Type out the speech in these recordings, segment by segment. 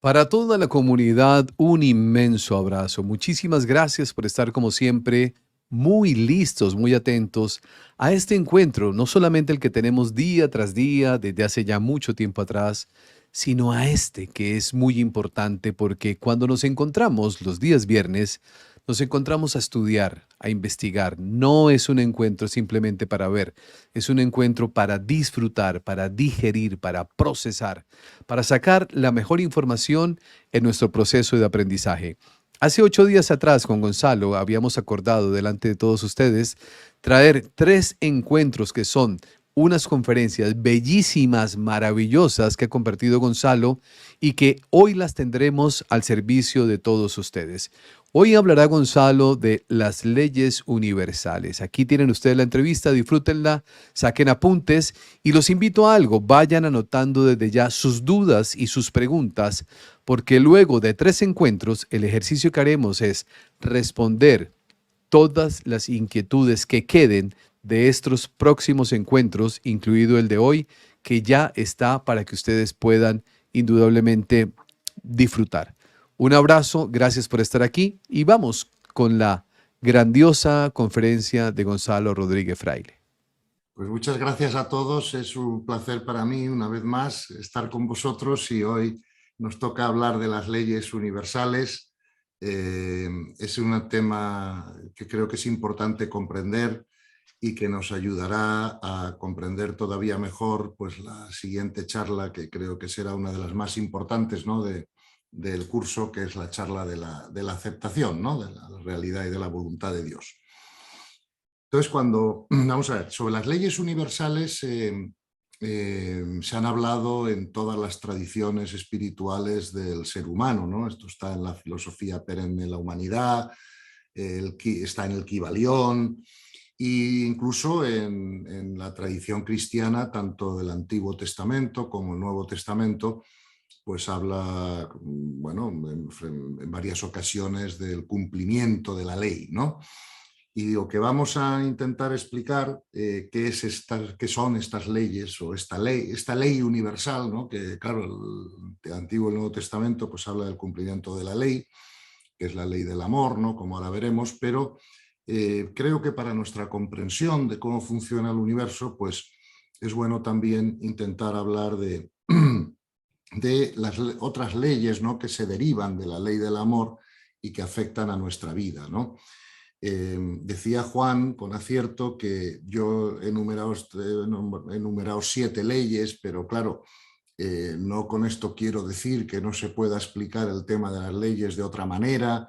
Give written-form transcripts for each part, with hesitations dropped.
Para toda la comunidad, un inmenso abrazo. Muchísimas gracias por estar como siempre muy listos, muy atentos a este encuentro, no solamente el que tenemos día tras día desde hace ya mucho tiempo atrás, sino a este que es muy importante porque cuando nos encontramos los días viernes, nos encontramos a estudiar, a investigar. No es un encuentro simplemente para ver, es un encuentro para disfrutar, para digerir, para procesar, para sacar la mejor información en nuestro proceso de aprendizaje. Hace 8 días atrás con Gonzalo habíamos acordado delante de todos ustedes traer 3 encuentros que son unas conferencias bellísimas, maravillosas que ha compartido Gonzalo y que hoy las tendremos al servicio de todos ustedes. Hoy hablará Gonzalo de las leyes universales. Aquí tienen ustedes la entrevista, disfrútenla, saquen apuntes y los invito a algo, vayan anotando desde ya sus dudas y sus preguntas, porque luego de 3 encuentros el ejercicio que haremos es responder todas las inquietudes que queden de estos próximos encuentros, incluido el de hoy, que ya está para que ustedes puedan indudablemente disfrutar. Un abrazo, gracias por estar aquí y vamos con la grandiosa conferencia de Gonzalo Rodríguez Fraile. Pues muchas gracias a todos. Es un placer para mí, una vez más, estar con vosotros y hoy nos toca hablar de las leyes universales. Es un tema que creo que es importante comprender y que nos ayudará a comprender todavía mejor pues, la siguiente charla, que creo que será una de las más importantes, ¿no? del curso, que es la charla de la aceptación, ¿no? De la realidad y de la voluntad de Dios. Entonces, vamos a ver, sobre las leyes universales se han hablado en todas las tradiciones espirituales del ser humano, ¿no? Esto está en la filosofía perenne de la humanidad, está en el Kybalión, e incluso en la tradición cristiana, tanto del Antiguo Testamento como el Nuevo Testamento, pues habla, bueno, en varias ocasiones del cumplimiento de la ley, ¿no? Y lo que vamos a intentar explicar qué son estas leyes o esta ley universal, ¿no? Que claro, el Antiguo y el Nuevo Testamento pues habla del cumplimiento de la ley, que es la ley del amor, ¿no? Como ahora veremos, pero creo que para nuestra comprensión de cómo funciona el universo, pues es bueno también intentar hablar de las otras leyes, ¿no? Que se derivan de la ley del amor y que afectan a nuestra vida, ¿no? Decía Juan con acierto que yo he enumerado 7 leyes, pero claro, no con esto quiero decir que no se pueda explicar el tema de las leyes de otra manera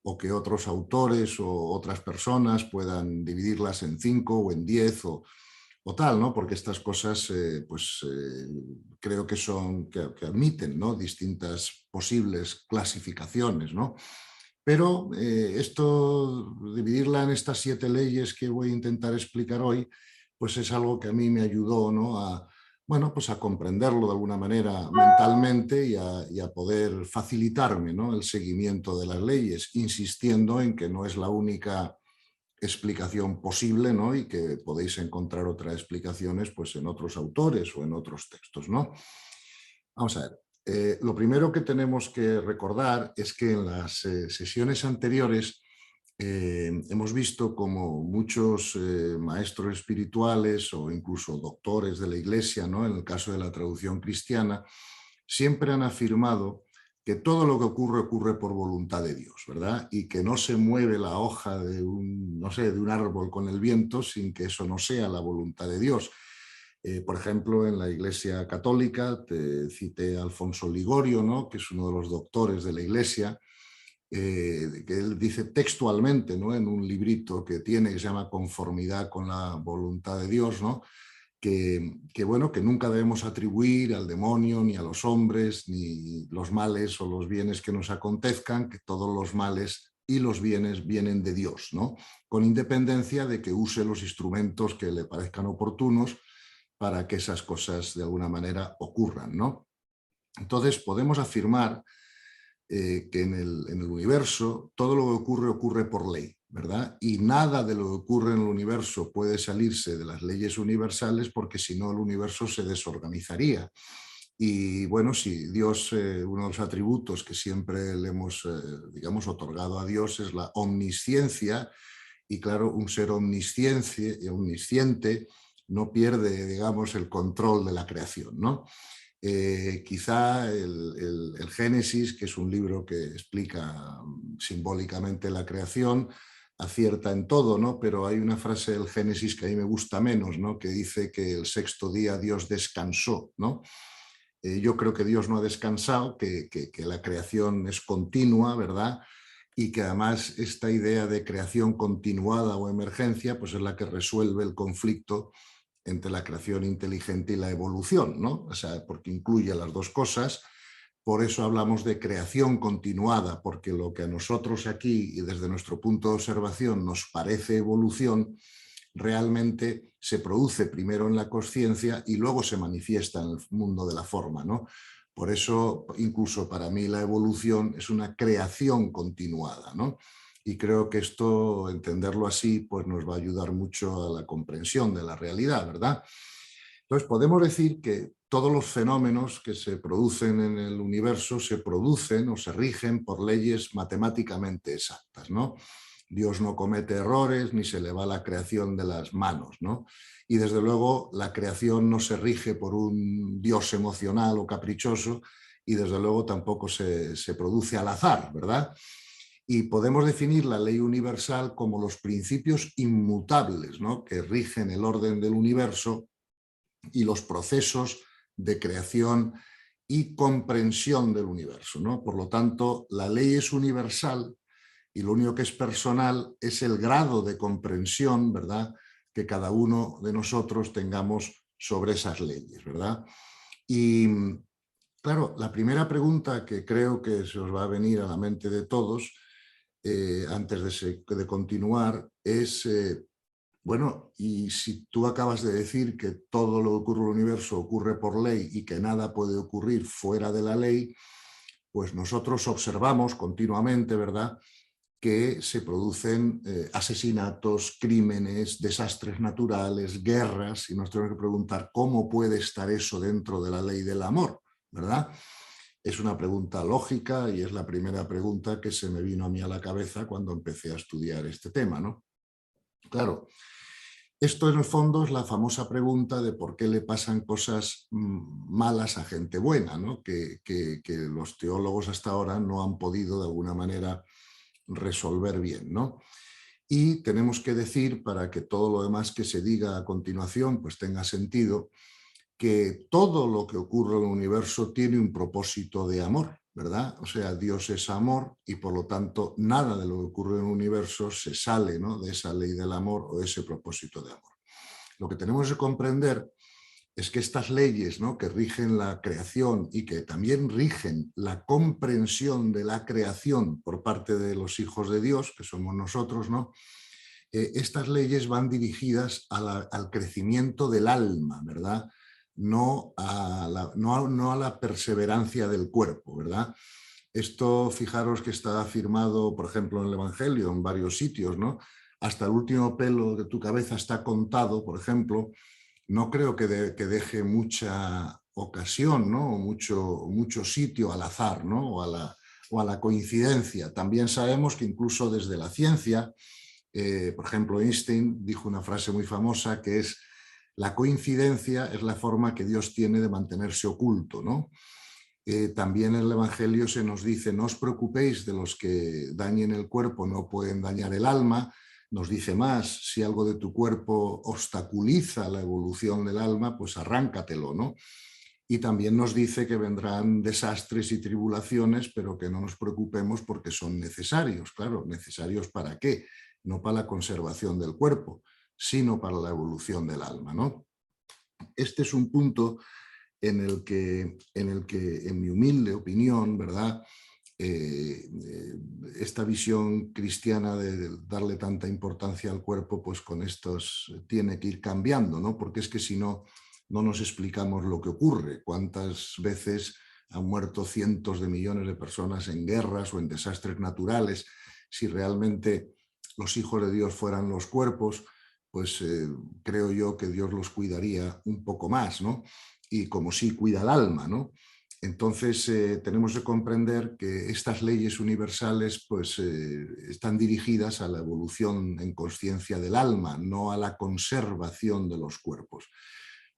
o que otros autores o otras personas puedan dividirlas en 5 o en 10 o tal, ¿no? Porque estas cosas creo que admiten, ¿no? Distintas posibles clasificaciones, ¿no? Pero esto, dividirla en estas 7 leyes que voy a intentar explicar hoy, pues es algo que a mí me ayudó, ¿no? Bueno, pues a comprenderlo de alguna manera mentalmente y a poder facilitarme, ¿no? El seguimiento de las leyes, insistiendo en que no es la única explicación posible, ¿no? Y que podéis encontrar otras explicaciones pues, en otros autores o en otros textos, ¿no? Vamos a ver. Lo primero que tenemos que recordar es que en las sesiones anteriores hemos visto como muchos maestros espirituales o incluso doctores de la Iglesia, ¿no? En el caso de la traducción cristiana, siempre han afirmado que todo lo que ocurre, ocurre por voluntad de Dios, ¿verdad? Y que no se mueve la hoja de no sé, de un árbol con el viento sin que eso no sea la voluntad de Dios. Por ejemplo, en la Iglesia Católica, te cité a Alfonso Ligorio, ¿no? Que es uno de los doctores de la Iglesia, que él dice textualmente, ¿no? En un librito que tiene que se llama Conformidad con la voluntad de Dios, ¿no? Bueno, que nunca debemos atribuir al demonio ni a los hombres ni los males o los bienes que nos acontezcan, que todos los males y los bienes vienen de Dios, ¿no? Con independencia de que use los instrumentos que le parezcan oportunos para que esas cosas de alguna manera ocurran, ¿no? Entonces podemos afirmar que en el universo todo lo que ocurre, ocurre por ley, ¿verdad? Y nada de lo que ocurre en el universo puede salirse de las leyes universales porque si no el universo se desorganizaría. Y bueno, si Dios, uno de los atributos que siempre le hemos, digamos, otorgado a Dios es la omnisciencia, y claro, un ser omnisciente no pierde, digamos, el control de la creación, ¿no? Quizá el Génesis, que es un libro que explica simbólicamente la creación, acierta en todo, ¿no? Pero hay una frase del Génesis que a mí me gusta menos, ¿no? Que dice que el sexto día Dios descansó, ¿no? Yo creo que Dios no ha descansado, que la creación es continua, ¿verdad? Y que además esta idea de creación continuada o emergencia pues es la que resuelve el conflicto entre la creación inteligente y la evolución, ¿no? O sea, porque incluye las dos cosas. Por eso hablamos de creación continuada, porque lo que a nosotros aquí y desde nuestro punto de observación nos parece evolución, realmente se produce primero en la consciencia y luego se manifiesta en el mundo de la forma, ¿no? Por eso, incluso para mí, la evolución es una creación continuada, ¿no? Y creo que esto, entenderlo así, pues nos va a ayudar mucho a la comprensión de la realidad, ¿verdad? Entonces, podemos decir que todos los fenómenos que se producen en el universo se producen o se rigen por leyes matemáticamente exactas, ¿no? Dios no comete errores ni se le va la creación de las manos, ¿no? Y desde luego la creación no se rige por un Dios emocional o caprichoso y desde luego tampoco se produce al azar, ¿verdad? Y podemos definir la ley universal como los principios inmutables, ¿no? Que rigen el orden del universo y los procesos de creación y comprensión del universo, ¿no? Por lo tanto, la ley es universal y lo único que es personal es el grado de comprensión, ¿verdad?, que cada uno de nosotros tengamos sobre esas leyes, ¿verdad? Y claro, la primera pregunta que creo que se os va a venir a la mente de todos antes de continuar es, bueno, y si tú acabas de decir que todo lo que ocurre en el universo ocurre por ley y que nada puede ocurrir fuera de la ley, pues nosotros observamos continuamente, ¿verdad?, que se producen asesinatos, crímenes, desastres naturales, guerras, y nos tenemos que preguntar cómo puede estar eso dentro de la ley del amor, ¿verdad? Es una pregunta lógica y es la primera pregunta que se me vino a mí a la cabeza cuando empecé a estudiar este tema, ¿no? Claro, esto en el fondo es la famosa pregunta de por qué le pasan cosas malas a gente buena, ¿no? Que los teólogos hasta ahora no han podido de alguna manera resolver bien, ¿no? Y tenemos que decir, para que todo lo demás que se diga a continuación pues tenga sentido, que todo lo que ocurre en el universo tiene un propósito de amor, ¿verdad? O sea, Dios es amor y por lo tanto nada de lo que ocurre en el universo se sale, ¿no?, de esa ley del amor o de ese propósito de amor. Lo que tenemos que comprender es que estas leyes, ¿no?, que rigen la creación y que también rigen la comprensión de la creación por parte de los hijos de Dios, que somos nosotros, ¿no? Estas leyes van dirigidas al crecimiento del alma, ¿verdad? No a la perseverancia del cuerpo, ¿verdad? Esto, fijaros que está afirmado, por ejemplo, en el Evangelio, en varios sitios, ¿no? Hasta el último pelo de tu cabeza está contado, por ejemplo. No creo que deje mucha ocasión, ¿no?, o mucho sitio al azar, ¿no?, o a la coincidencia. También sabemos que incluso desde la ciencia, por ejemplo, Einstein dijo una frase muy famosa que es: la coincidencia es la forma que Dios tiene de mantenerse oculto, ¿no? También en el Evangelio se nos dice: no os preocupéis de los que dañen el cuerpo, no pueden dañar el alma. Nos dice más: si algo de tu cuerpo obstaculiza la evolución del alma, pues arráncatelo, ¿no? Y también nos dice que vendrán desastres y tribulaciones, pero que no nos preocupemos porque son necesarios. Claro, ¿necesarios para qué? No para la conservación del cuerpo, sino para la evolución del alma, ¿no? Este es un punto en mi humilde opinión, ¿verdad?, esta visión cristiana de darle tanta importancia al cuerpo, pues con estos tiene que ir cambiando, ¿no? Porque es que si no, no nos explicamos lo que ocurre. ¿Cuántas veces han muerto cientos de millones de personas en guerras o en desastres naturales? Si realmente los hijos de Dios fueran los cuerpos, pues creo yo que Dios los cuidaría un poco más, ¿no? Y como sí cuida el alma, ¿no? Entonces tenemos que comprender que estas leyes universales pues, están dirigidas a la evolución en conciencia del alma, no a la conservación de los cuerpos.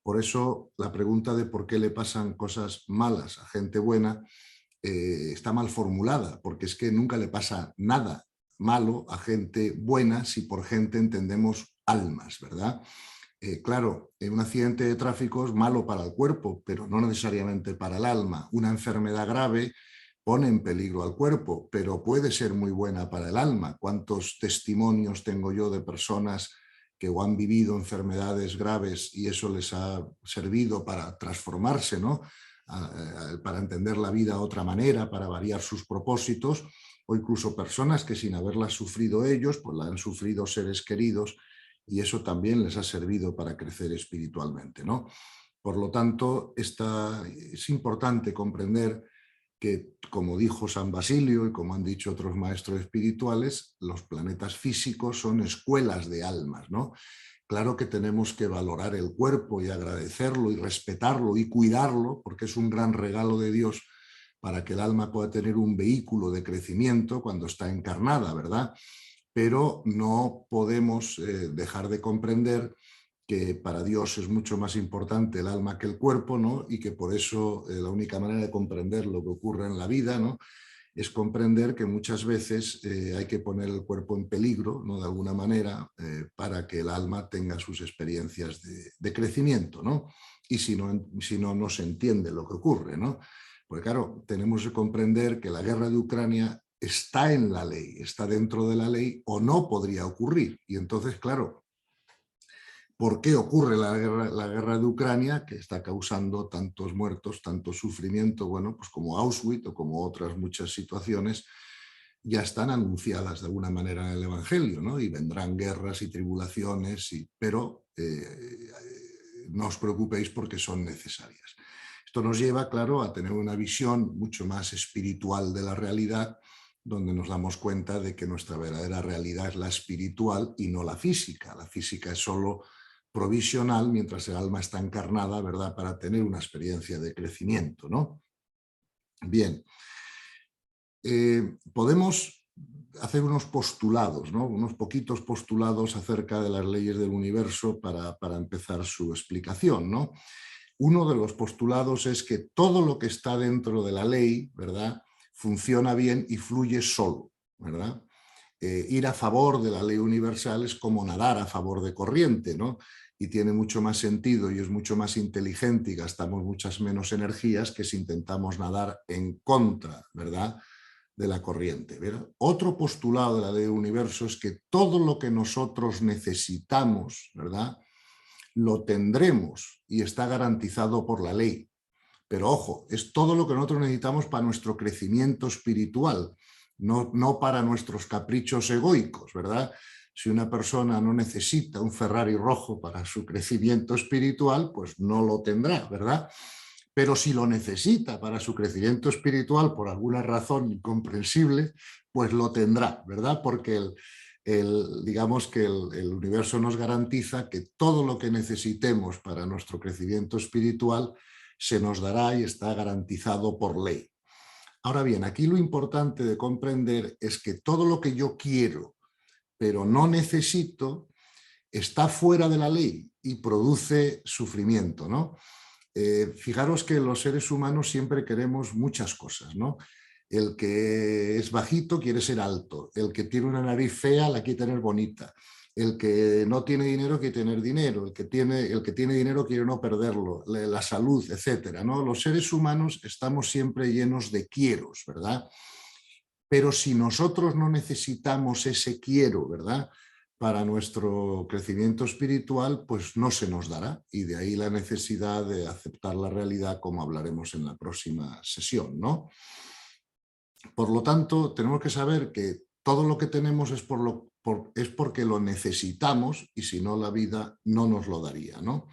Por eso la pregunta de por qué le pasan cosas malas a gente buena está mal formulada, porque es que nunca le pasa nada malo a gente buena si por gente entendemos almas, ¿verdad? Claro, un accidente de tráfico es malo para el cuerpo, pero no necesariamente para el alma. Una enfermedad grave pone en peligro al cuerpo, pero puede ser muy buena para el alma. ¿Cuántos testimonios tengo yo de personas que o han vivido enfermedades graves y eso les ha servido para transformarse, ¿no? Para entender la vida de otra manera, para variar sus propósitos, o incluso personas que sin haberla sufrido ellos, pues la han sufrido seres queridos y eso también les ha servido para crecer espiritualmente, ¿no? Por lo tanto, es importante comprender que, como dijo San Basilio y como han dicho otros maestros espirituales, los planetas físicos son escuelas de almas, ¿no? Claro que tenemos que valorar el cuerpo y agradecerlo y respetarlo y cuidarlo, porque es un gran regalo de Dios para que el alma pueda tener un vehículo de crecimiento cuando está encarnada, ¿verdad? Pero no podemos dejar de comprender que para Dios es mucho más importante el alma que el cuerpo, ¿no? Y que por eso la única manera de comprender lo que ocurre en la vida, ¿no? Es comprender que muchas veces hay que poner el cuerpo en peligro, ¿no? De alguna manera, para que el alma tenga sus experiencias de crecimiento, ¿no? Y si no, no se entiende lo que ocurre, ¿no? Porque claro, tenemos que comprender que la guerra de Ucrania está en la ley, está dentro de la ley o no podría ocurrir. Y entonces, claro, ¿por qué ocurre la guerra de Ucrania, que está causando tantos muertos, tanto sufrimiento? Bueno, pues como Auschwitz o como otras muchas situaciones ya están anunciadas de alguna manera en el Evangelio, ¿no? Y vendrán guerras y tribulaciones, pero no os preocupéis porque son necesarias. Esto nos lleva, claro, a tener una visión mucho más espiritual de la realidad, donde nos damos cuenta de que nuestra verdadera realidad es la espiritual y no la física. La física es solo provisional mientras el alma está encarnada, ¿verdad?, para tener una experiencia de crecimiento, ¿no? Bien, podemos hacer unos postulados, ¿no? Unos poquitos postulados acerca de las leyes del universo para empezar su explicación, ¿no? Uno de los postulados es que todo lo que está dentro de la ley, ¿verdad?, funciona bien y fluye solo, ¿verdad? Ir a favor de la ley universal es como nadar a favor de corriente, ¿no? Y tiene mucho más sentido y es mucho más inteligente y gastamos muchas menos energías que si intentamos nadar en contra, ¿verdad?, de la corriente, ¿verdad? Otro postulado de la ley del universo es que todo lo que nosotros necesitamos, ¿verdad?, lo tendremos y está garantizado por la ley. Pero ojo, es todo lo que nosotros necesitamos para nuestro crecimiento espiritual, no para nuestros caprichos egoicos, ¿verdad? Si una persona no necesita un Ferrari rojo para su crecimiento espiritual, pues no lo tendrá, ¿verdad? Pero si lo necesita para su crecimiento espiritual por alguna razón incomprensible, pues lo tendrá, ¿verdad? Porque digamos que el universo nos garantiza que todo lo que necesitemos para nuestro crecimiento espiritual se nos dará y está garantizado por ley. Ahora bien, aquí lo importante de comprender es que todo lo que yo quiero, pero no necesito, está fuera de la ley y produce sufrimiento, ¿no? Fijaros que los seres humanos siempre queremos muchas cosas, ¿no? El que es bajito quiere ser alto, el que tiene una nariz fea la quiere tener bonita, el que no tiene dinero quiere tener dinero, el que tiene dinero quiere no perderlo, la salud, etcétera, ¿no? Los seres humanos estamos siempre llenos de quieros, ¿verdad? Pero si nosotros no necesitamos ese quiero, ¿verdad?, para nuestro crecimiento espiritual, pues no se nos dará. Y de ahí la necesidad de aceptar la realidad, como hablaremos en la próxima sesión, ¿no? Por lo tanto, tenemos que saber que todo lo que tenemos es, es porque lo necesitamos y si no la vida no nos lo daría, ¿no?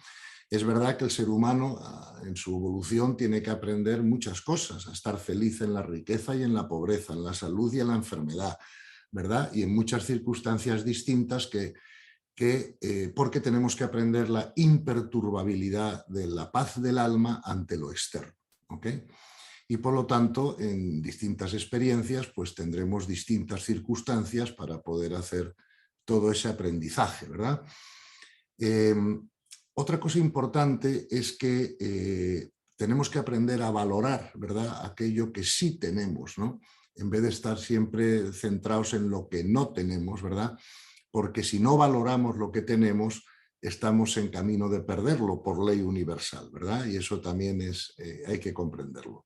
Es verdad que el ser humano en su evolución tiene que aprender muchas cosas, a estar feliz en la riqueza y en la pobreza, en la salud y en la enfermedad, ¿verdad? Y en muchas circunstancias distintas porque tenemos que aprender la imperturbabilidad de la paz del alma ante lo externo. ¿Ok? Y por lo tanto, en distintas experiencias, pues tendremos distintas circunstancias para poder hacer todo ese aprendizaje, ¿verdad? Otra cosa importante es que tenemos que aprender a valorar, ¿verdad?, aquello que sí tenemos, ¿no? En vez de estar siempre centrados en lo que no tenemos, ¿verdad? Porque si no valoramos lo que tenemos, estamos en camino de perderlo por ley universal, ¿verdad? Y eso también hay que comprenderlo.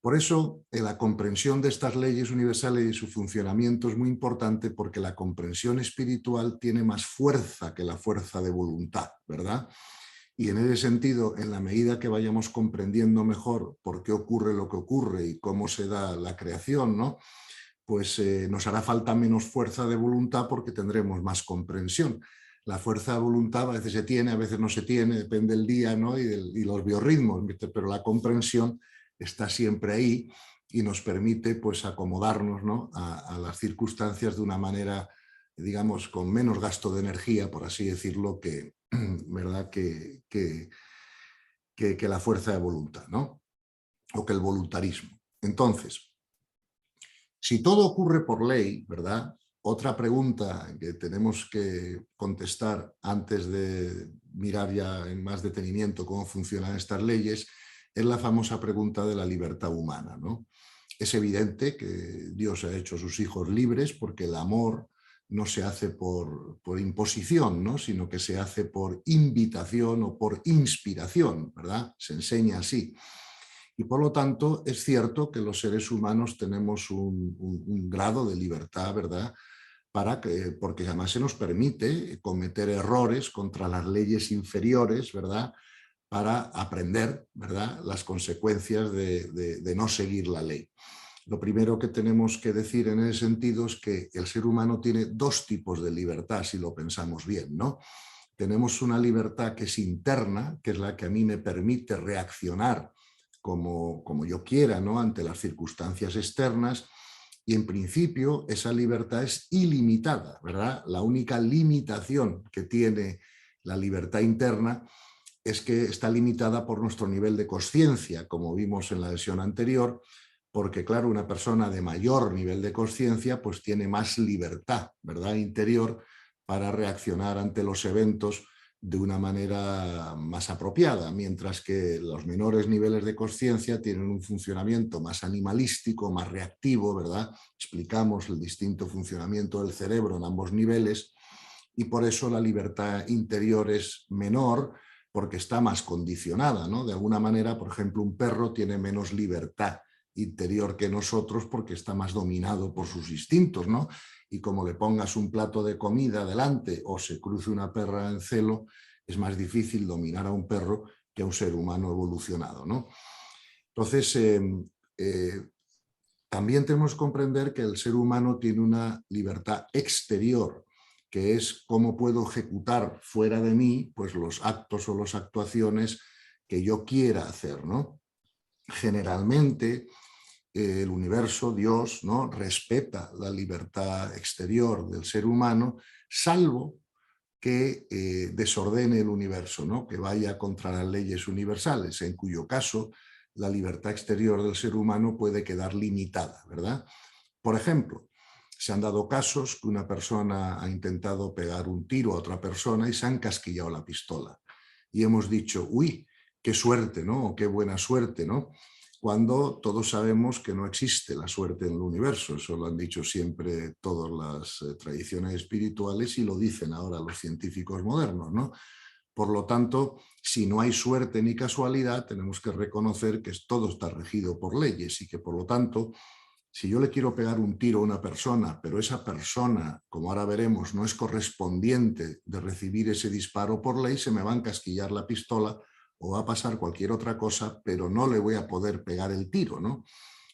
Por eso, la comprensión de estas leyes universales y su funcionamiento es muy importante, porque la comprensión espiritual tiene más fuerza que la fuerza de voluntad, ¿verdad? Y en ese sentido, en la medida que vayamos comprendiendo mejor por qué ocurre lo que ocurre y cómo se da la creación, ¿no?, pues nos hará falta menos fuerza de voluntad, porque tendremos más comprensión. La fuerza de voluntad a veces se tiene, a veces no se tiene, depende del día, ¿no?, y los biorritmos, pero la comprensión está siempre ahí y nos permite, pues, acomodarnos, ¿no?, a las circunstancias de una manera, digamos, con menos gasto de energía, por así decirlo, ¿verdad?, que la fuerza de voluntad, ¿no?, o que el voluntarismo. Entonces, si todo ocurre por ley, ¿verdad?, otra pregunta que tenemos que contestar antes de mirar ya en más detenimiento cómo funcionan estas leyes es la famosa pregunta de la libertad humana, ¿no? Es evidente que Dios ha hecho a sus hijos libres, porque el amor no se hace por imposición, ¿no?, sino que se hace por invitación o por inspiración, ¿verdad? Se enseña así. Y por lo tanto, es cierto que los seres humanos tenemos un grado de libertad, ¿verdad?, porque además se nos permite cometer errores contra las leyes inferiores, ¿verdad?, para aprender, ¿verdad?, las consecuencias de no seguir la ley. Lo primero que tenemos que decir en ese sentido es que el ser humano tiene dos tipos de libertad, si lo pensamos bien, ¿no? Tenemos una libertad que es interna, que es la que a mí me permite reaccionar como yo quiera, ¿no?, ante las circunstancias externas, y en principio esa libertad es ilimitada, ¿verdad? La única limitación que tiene la libertad interna es que está limitada por nuestro nivel de consciencia, como vimos en la sesión anterior, porque claro, una persona de mayor nivel de consciencia pues tiene más libertad, ¿verdad?, interior, para reaccionar ante los eventos de una manera más apropiada, mientras que los menores niveles de consciencia tienen un funcionamiento más animalístico, más reactivo, ¿verdad? Explicamos el distinto funcionamiento del cerebro en ambos niveles, y por eso la libertad interior es menor, porque está más condicionada, ¿no? De alguna manera, por ejemplo, un perro tiene menos libertad interior que nosotros, porque está más dominado por sus instintos, ¿no? Y como le pongas un plato de comida delante o se cruce una perra en celo, es más difícil dominar a un perro que a un ser humano evolucionado, ¿no? Entonces, también tenemos que comprender que el ser humano tiene una libertad exterior, que es cómo puedo ejecutar fuera de mí pues los actos o las actuaciones que yo quiera hacer, ¿no? Generalmente el universo, Dios, ¿no?, respeta la libertad exterior del ser humano, salvo que desordene el universo, ¿no?, que vaya contra las leyes universales, en cuyo caso la libertad exterior del ser humano puede quedar limitada, ¿verdad? Por ejemplo, se han dado casos que una persona ha intentado pegar un tiro a otra persona y se ha encasquillado la pistola. Y hemos dicho, uy, qué suerte, ¿no?, o qué buena suerte, ¿no?, cuando todos sabemos que no existe la suerte en el universo. Eso lo han dicho siempre todas las tradiciones espirituales y lo dicen ahora los científicos modernos, ¿no? Por lo tanto, si no hay suerte ni casualidad, tenemos que reconocer que todo está regido por leyes y que, por lo tanto, si yo le quiero pegar un tiro a una persona, pero esa persona, como ahora veremos, no es correspondiente de recibir ese disparo por ley, se me va a encasquillar la pistola o va a pasar cualquier otra cosa, pero no le voy a poder pegar el tiro, ¿no?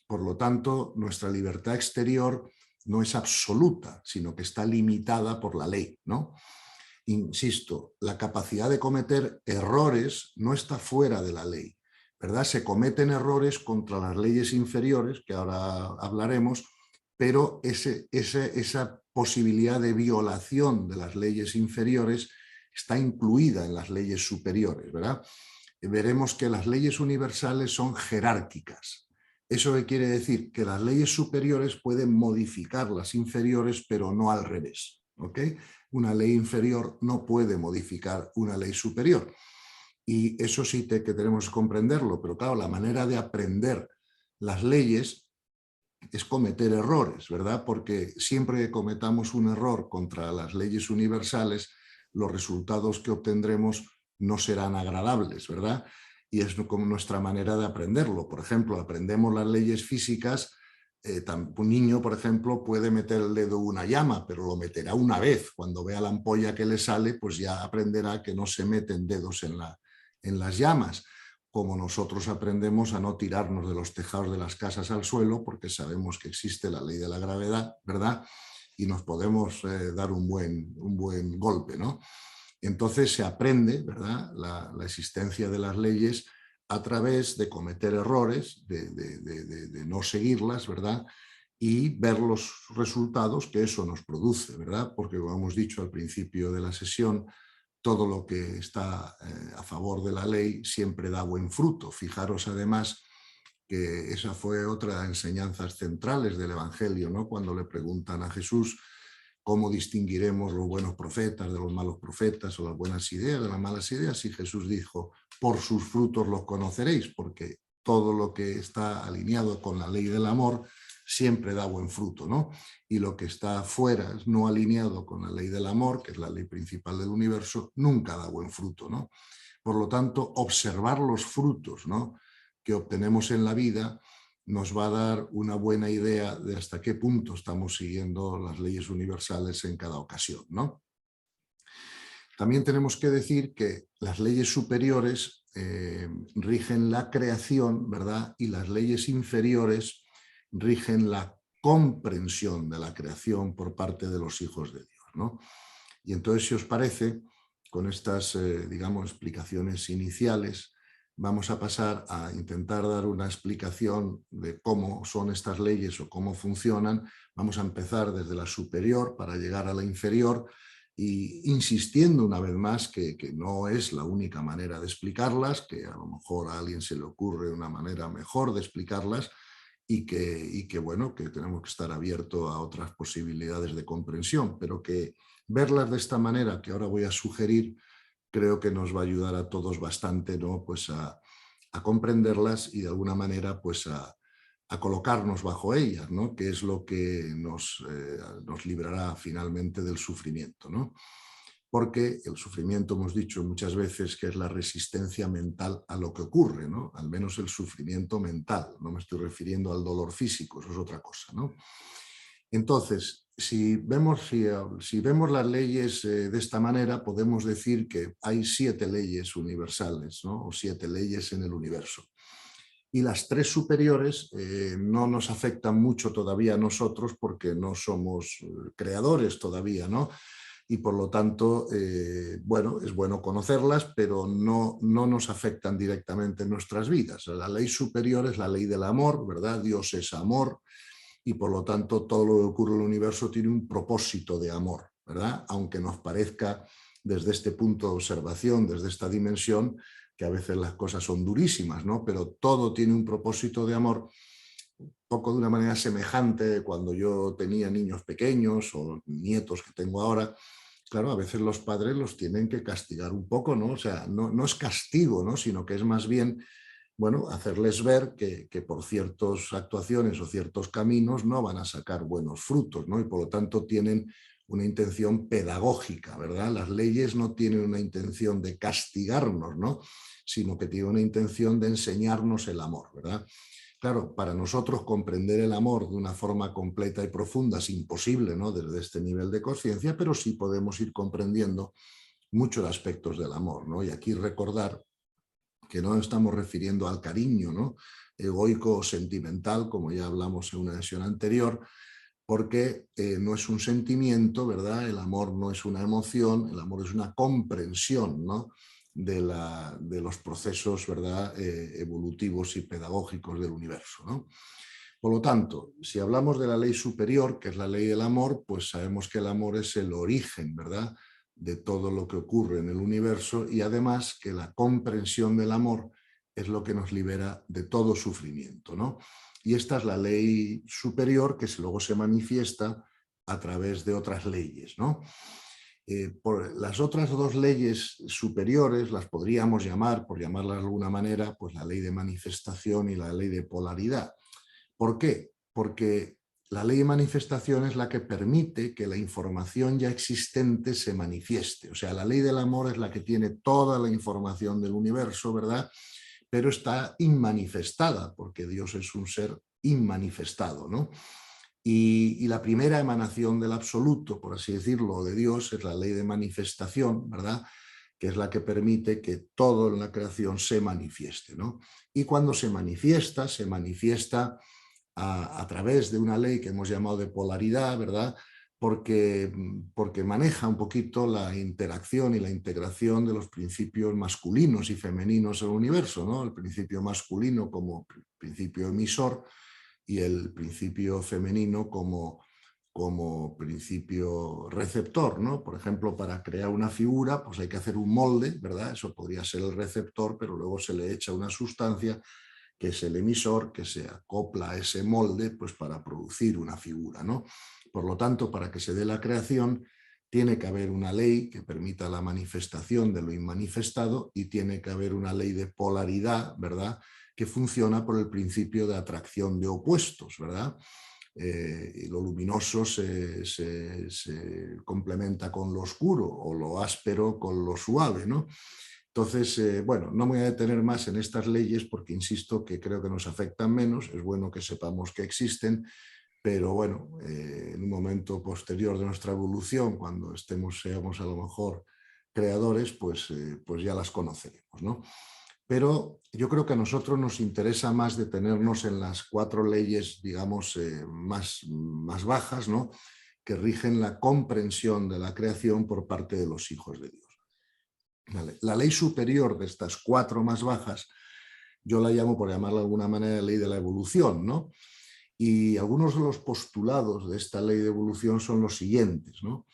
Por lo tanto, nuestra libertad exterior no es absoluta, sino que está limitada por la ley, ¿no? Insisto, la capacidad de cometer errores no está fuera de la ley, ¿verdad? Se cometen errores contra las leyes inferiores, que ahora hablaremos, pero esa posibilidad de violación de las leyes inferiores está incluida en las leyes superiores, ¿verdad? Veremos que las leyes universales son jerárquicas. ¿Eso qué quiere decir? Que las leyes superiores pueden modificar las inferiores, pero no al revés, ¿ok? Una ley inferior no puede modificar una ley superior. Y eso sí que tenemos que comprenderlo, pero claro, la manera de aprender las leyes es cometer errores, ¿verdad? Porque siempre que cometamos un error contra las leyes universales, los resultados que obtendremos no serán agradables, ¿verdad? Y es como nuestra manera de aprenderlo. Por ejemplo, aprendemos las leyes físicas, un niño, por ejemplo, puede meter el dedo en una llama, pero lo meterá una vez. Cuando vea la ampolla que le sale, pues ya aprenderá que no se meten dedos en las llamas, como nosotros aprendemos a no tirarnos de los tejados de las casas al suelo porque sabemos que existe la ley de la gravedad, ¿verdad? Y nos podemos dar un buen golpe, ¿no? Entonces se aprende, ¿verdad?, la existencia de las leyes a través de cometer errores, de no seguirlas, ¿verdad?, y ver los resultados que eso nos produce, ¿verdad? Porque como hemos dicho al principio de la sesión, todo lo que está a favor de la ley siempre da buen fruto. Fijaros además que esa fue otra de las enseñanzas centrales del Evangelio, ¿no? Cuando le preguntan a Jesús cómo distinguiremos los buenos profetas de los malos profetas o las buenas ideas de las malas ideas, y Jesús dijo, por sus frutos los conoceréis, porque todo lo que está alineado con la ley del amor siempre da buen fruto, ¿no? Y lo que está fuera, no alineado con la ley del amor, que es la ley principal del universo, nunca da buen fruto, ¿no? Por lo tanto, observar los frutos, ¿no?, que obtenemos en la vida nos va a dar una buena idea de hasta qué punto estamos siguiendo las leyes universales en cada ocasión, ¿no? También tenemos que decir que las leyes superiores rigen la creación, ¿verdad? Y las leyes inferiores rigen la comprensión de la creación por parte de los hijos de Dios, ¿no? Y entonces, si os parece, con estas, digamos, explicaciones iniciales, vamos a pasar a intentar dar una explicación de cómo son estas leyes o cómo funcionan. Vamos a empezar desde la superior para llegar a la inferior, y insistiendo una vez más que no es la única manera de explicarlas, que a lo mejor a alguien se le ocurre una manera mejor de explicarlas, y que bueno, que tenemos que estar abiertos a otras posibilidades de comprensión, pero que verlas de esta manera que ahora voy a sugerir creo que nos va a ayudar a todos bastante, ¿no?, pues a comprenderlas y de alguna manera pues a colocarnos bajo ellas, ¿no?, que es lo que nos librará finalmente del sufrimiento, ¿no? Porque el sufrimiento, hemos dicho muchas veces, que es la resistencia mental a lo que ocurre, ¿no? Al menos el sufrimiento mental, no me estoy refiriendo al dolor físico, eso es otra cosa, ¿no? Entonces, si vemos las leyes de esta manera, podemos decir que hay 7 leyes universales, ¿no?, o 7 leyes en el universo. Y las 3 superiores no nos afectan mucho todavía a nosotros porque no somos creadores todavía, ¿no? Y por lo tanto, bueno, es bueno conocerlas, pero no nos afectan directamente en nuestras vidas. La ley superior es la ley del amor, ¿verdad? Dios es amor, y por lo tanto todo lo que ocurre en el universo tiene un propósito de amor, ¿verdad? Aunque nos parezca desde este punto de observación, desde esta dimensión, que a veces las cosas son durísimas, ¿no? Pero todo tiene un propósito de amor, un poco de una manera semejante cuando yo tenía niños pequeños o nietos que tengo ahora. Claro, a veces los padres los tienen que castigar un poco, ¿no? O sea, no es castigo, ¿no?, sino que es más bien, bueno, hacerles ver que por ciertas actuaciones o ciertos caminos no van a sacar buenos frutos, ¿no? Y por lo tanto tienen una intención pedagógica, ¿verdad? Las leyes no tienen una intención de castigarnos, ¿no?, sino que tienen una intención de enseñarnos el amor, ¿verdad? Claro, para nosotros comprender el amor de una forma completa y profunda es imposible, ¿no?, desde este nivel de conciencia, pero sí podemos ir comprendiendo muchos aspectos del amor, ¿no? Y aquí recordar que no nos estamos refiriendo al cariño, ¿no?, egoico o sentimental, como ya hablamos en una sesión anterior, porque no es un sentimiento, ¿verdad? El amor no es una emoción, el amor es una comprensión, ¿no?, de los procesos, ¿verdad?, evolutivos y pedagógicos del universo, ¿no? Por lo tanto, si hablamos de la ley superior, que es la ley del amor, pues sabemos que el amor es el origen, ¿verdad?, de todo lo que ocurre en el universo, y además que la comprensión del amor es lo que nos libera de todo sufrimiento, ¿no? Y esta es la ley superior que luego se manifiesta a través de otras leyes, ¿no? Por las otras dos leyes superiores las podríamos llamar, por llamarlas de alguna manera, pues la ley de manifestación y la ley de polaridad. ¿Por qué? Porque la ley de manifestación es la que permite que la información ya existente se manifieste. O sea, la ley del amor es la que tiene toda la información del universo, ¿verdad? Pero está inmanifestada, porque Dios es un ser inmanifestado, ¿no? Y la primera emanación del absoluto, por así decirlo, de Dios, es la ley de manifestación, ¿verdad?, que es la que permite que todo en la creación se manifieste, ¿no? Y cuando se manifiesta a través de una ley que hemos llamado de polaridad, ¿verdad?, porque maneja un poquito la interacción y la integración de los principios masculinos y femeninos en el universo, ¿no? El principio masculino como principio emisor y el principio femenino como principio receptor, ¿no? Por ejemplo, para crear una figura, pues hay que hacer un molde, ¿verdad? Eso podría ser el receptor, pero luego se le echa una sustancia que es el emisor, que se acopla a ese molde, pues para producir una figura, ¿no? Por lo tanto, para que se dé la creación, tiene que haber una ley que permita la manifestación de lo inmanifestado y tiene que haber una ley de polaridad, ¿verdad?, que funciona por el principio de atracción de opuestos, ¿verdad? Y lo luminoso se complementa con lo oscuro o lo áspero con lo suave, ¿no? Entonces, bueno, no me voy a detener más en estas leyes porque insisto que creo que nos afectan menos, es bueno que sepamos que existen, pero bueno, en un momento posterior de nuestra evolución, cuando seamos a lo mejor creadores, pues ya las conoceremos, ¿no? Pero yo creo que a nosotros nos interesa más detenernos en las 4 leyes, digamos, más bajas, ¿no?, que rigen la comprensión de la creación por parte de los hijos de Dios. Vale. La ley superior de estas 4 más bajas, yo la llamo, por llamarla de alguna manera, ley de la evolución, ¿no? Y algunos de los postulados de esta ley de evolución son los siguientes, ¿no?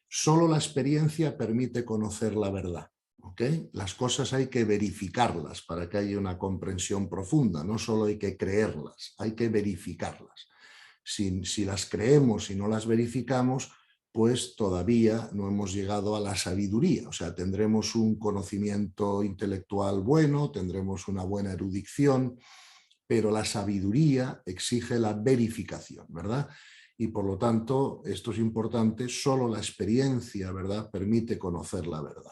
Solo la experiencia permite conocer la verdad, ¿ok? Las cosas hay que verificarlas para que haya una comprensión profunda, no solo hay que creerlas, hay que verificarlas. Si las creemos y no las verificamos, pues todavía no hemos llegado a la sabiduría, o sea, tendremos un conocimiento intelectual bueno, tendremos una buena erudición, pero la sabiduría exige la verificación, ¿verdad? Y por lo tanto, esto es importante, solo la experiencia, ¿verdad?, permite conocer la verdad.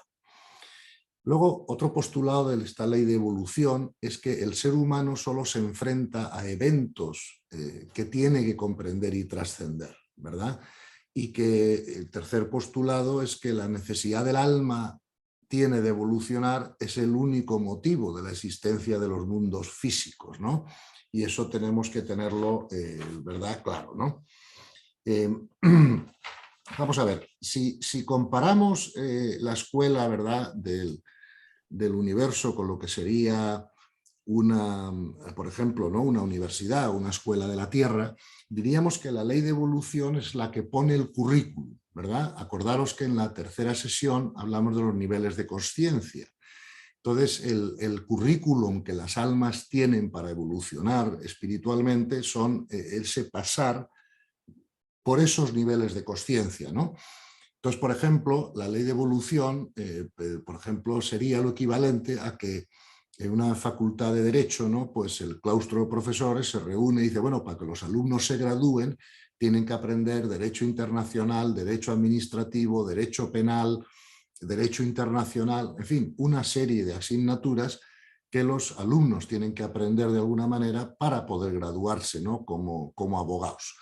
Luego, otro postulado de esta ley de evolución es que el ser humano solo se enfrenta a eventos que tiene que comprender y trascender, ¿verdad? Y que el tercer postulado es que la necesidad del alma tiene de evolucionar es el único motivo de la existencia de los mundos físicos, ¿no? Y eso tenemos que tenerlo, ¿verdad?, claro, ¿no? Vamos a ver, si comparamos la escuela, ¿verdad?, del universo con lo que sería por ejemplo, ¿no?, una universidad, una escuela de la Tierra, diríamos que la ley de evolución es la que pone el currículum, ¿verdad? Acordaros que en la tercera sesión hablamos de los niveles de consciencia. Entonces, el currículum que las almas tienen para evolucionar espiritualmente son ese pasar por esos niveles de consciencia, ¿no? Entonces, por ejemplo, la ley de evolución, por ejemplo, sería lo equivalente a que en una facultad de Derecho, ¿no?, pues el claustro de profesores se reúne y dice, bueno, para que los alumnos se gradúen, tienen que aprender Derecho Internacional, Derecho Administrativo, Derecho Penal, Derecho Internacional, en fin, una serie de asignaturas que los alumnos tienen que aprender de alguna manera para poder graduarse, ¿no?, como abogados.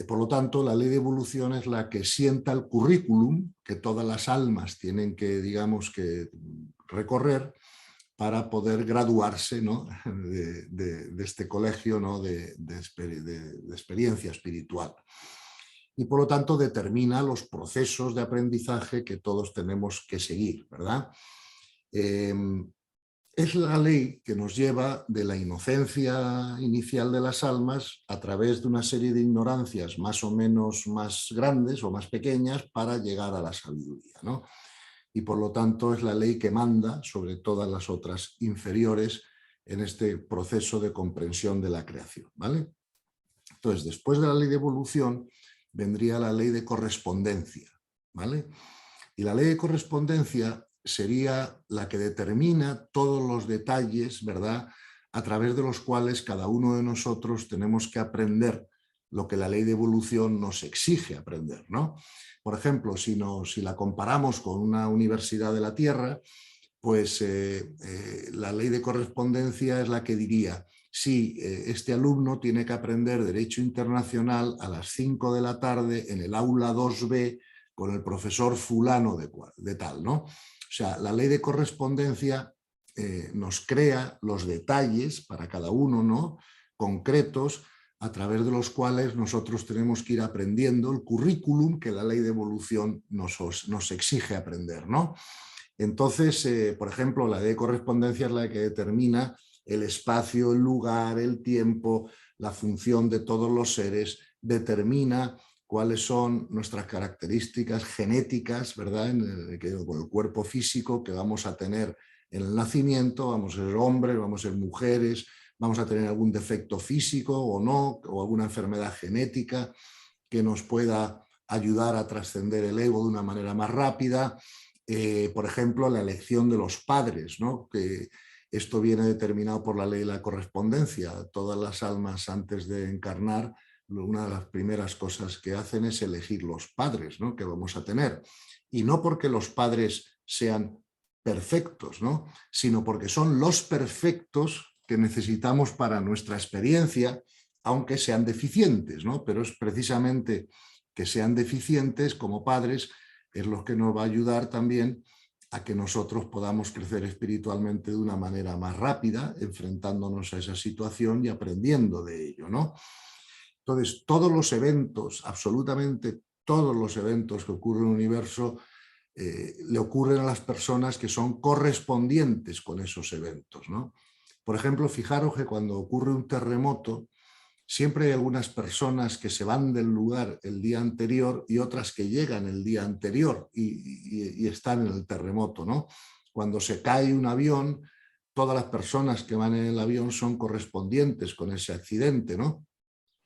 Por lo tanto, la ley de evolución es la que sienta el currículum que todas las almas tienen que, digamos, que recorrer para poder graduarse, ¿no?, de este colegio, ¿no?, de experiencia espiritual. Y por lo tanto determina los procesos de aprendizaje que todos tenemos que seguir, ¿verdad? es la ley que nos lleva de la inocencia inicial de las almas a través de una serie de ignorancias más o menos más grandes o más pequeñas para llegar a la sabiduría, ¿no? Y por lo tanto es la ley que manda sobre todas las otras inferiores en este proceso de comprensión de la creación, ¿vale? Entonces, después de la ley de evolución vendría la ley de correspondencia, ¿vale? Y la ley de correspondencia sería la que determina todos los detalles, ¿verdad?, a través de los cuales cada uno de nosotros tenemos que aprender lo que la ley de evolución nos exige aprender, ¿no? Por ejemplo, si la comparamos con una universidad de la Tierra, pues la ley de correspondencia es la que diría, sí, este alumno tiene que aprender Derecho Internacional a las 5 de la tarde en el aula 2B con el profesor fulano de tal, ¿no? O sea, la ley de correspondencia nos crea los detalles para cada uno, ¿no?, concretos, a través de los cuales nosotros tenemos que ir aprendiendo el currículum que la ley de evolución nos exige aprender, ¿no? Entonces, por ejemplo, la ley de correspondencia es la que determina el espacio, el lugar, el tiempo, la función de todos los seres, determina cuáles son nuestras características genéticas, ¿verdad?, con el cuerpo físico que vamos a tener en el nacimiento, vamos a ser hombres, vamos a ser mujeres, vamos a tener algún defecto físico o no, o alguna enfermedad genética que nos pueda ayudar a trascender el ego de una manera más rápida. Por ejemplo, la elección de los padres, ¿no?, que esto viene determinado por la ley de la correspondencia. Todas las almas antes de encarnar, una de las primeras cosas que hacen es elegir los padres, ¿no?, que vamos a tener. Y no porque los padres sean perfectos, ¿no?, sino porque son los perfectos que necesitamos para nuestra experiencia, aunque sean deficientes, ¿no? Pero es precisamente que sean deficientes como padres es lo que nos va a ayudar también a que nosotros podamos crecer espiritualmente de una manera más rápida, enfrentándonos a esa situación y aprendiendo de ello, ¿no? Entonces, todos los eventos, absolutamente todos los eventos que ocurren en el universo, le ocurren a las personas que son correspondientes con esos eventos, ¿no? Por ejemplo, fijaros que cuando ocurre un terremoto, siempre hay algunas personas que se van del lugar el día anterior y otras que llegan el día anterior y están en el terremoto, ¿no? Cuando se cae un avión, todas las personas que van en el avión son correspondientes con ese accidente, ¿no?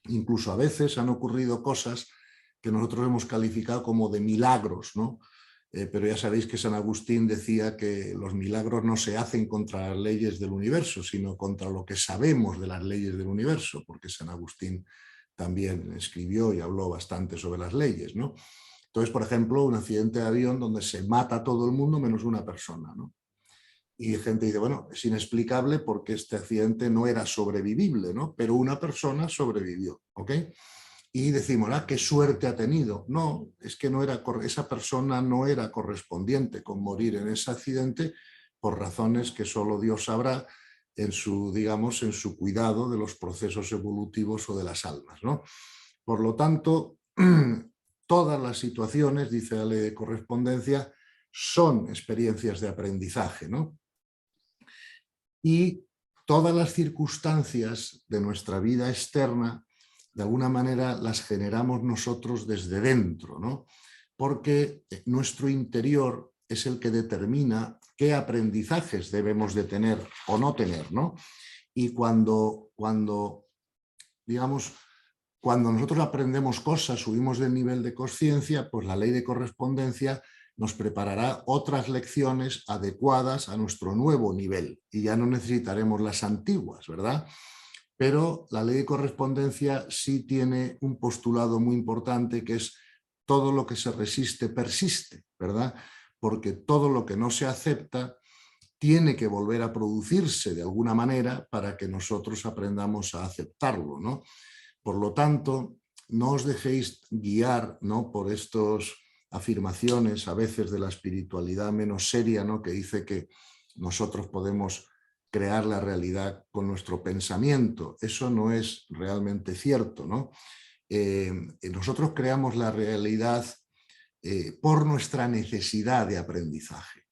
Incluso a veces han ocurrido cosas que nosotros hemos calificado como de milagros, ¿no? Pero ya sabéis que San Agustín decía que los milagros no se hacen contra las leyes del universo, sino contra lo que sabemos de las leyes del universo, porque San Agustín también escribió y habló bastante sobre las leyes, ¿no? Entonces, por ejemplo, un accidente de avión donde se mata a todo el mundo menos una persona, ¿no? Y gente dice, bueno, es inexplicable porque este accidente no era sobrevivible, ¿no? Pero una persona sobrevivió, ¿ok? Y decimos, ah, qué suerte ha tenido. No, es que no era, esa persona no era correspondiente con morir en ese accidente por razones que solo Dios sabrá en su, digamos, en su cuidado de los procesos evolutivos o de las almas, ¿no? Por lo tanto, todas las situaciones, dice la ley de correspondencia, son experiencias de aprendizaje, ¿no? Y todas las circunstancias de nuestra vida externa, de alguna manera las generamos nosotros desde dentro, ¿no? Porque nuestro interior es el que determina qué aprendizajes debemos de tener o no tener, ¿no? Y digamos, cuando nosotros aprendemos cosas, subimos de nivel de conciencia, pues la ley de correspondencia nos preparará otras lecciones adecuadas a nuestro nuevo nivel y ya no necesitaremos las antiguas, ¿verdad? Pero la ley de correspondencia sí tiene un postulado muy importante que es todo lo que se resiste persiste, ¿verdad? Porque todo lo que no se acepta tiene que volver a producirse de alguna manera para que nosotros aprendamos a aceptarlo, ¿no? Por lo tanto, no os dejéis guiar, ¿no?, por estas afirmaciones a veces de la espiritualidad menos seria, ¿no?, que dice que nosotros podemos crear la realidad con nuestro pensamiento. Eso no es realmente cierto, ¿no? Nosotros creamos la realidad por nuestra necesidad de aprendizaje.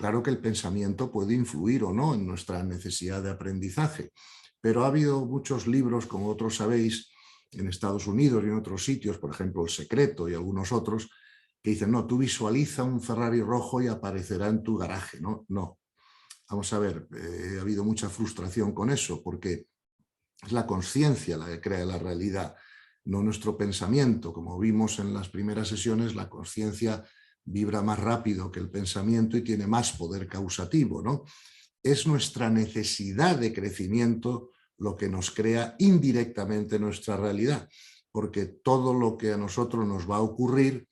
Claro que el pensamiento puede influir o no en nuestra necesidad de aprendizaje, pero ha habido muchos libros, como otros sabéis, en Estados Unidos y en otros sitios, por ejemplo El Secreto y algunos otros, que dicen, no, tú visualiza un Ferrari rojo y aparecerá en tu garaje. No, no. Vamos a ver, ha habido mucha frustración con eso, porque es la conciencia la que crea la realidad, no nuestro pensamiento. Como vimos en las primeras sesiones, la conciencia vibra más rápido que el pensamiento y tiene más poder causativo, ¿no? Es nuestra necesidad de crecimiento lo que nos crea indirectamente nuestra realidad, porque todo lo que a nosotros nos va a ocurrir,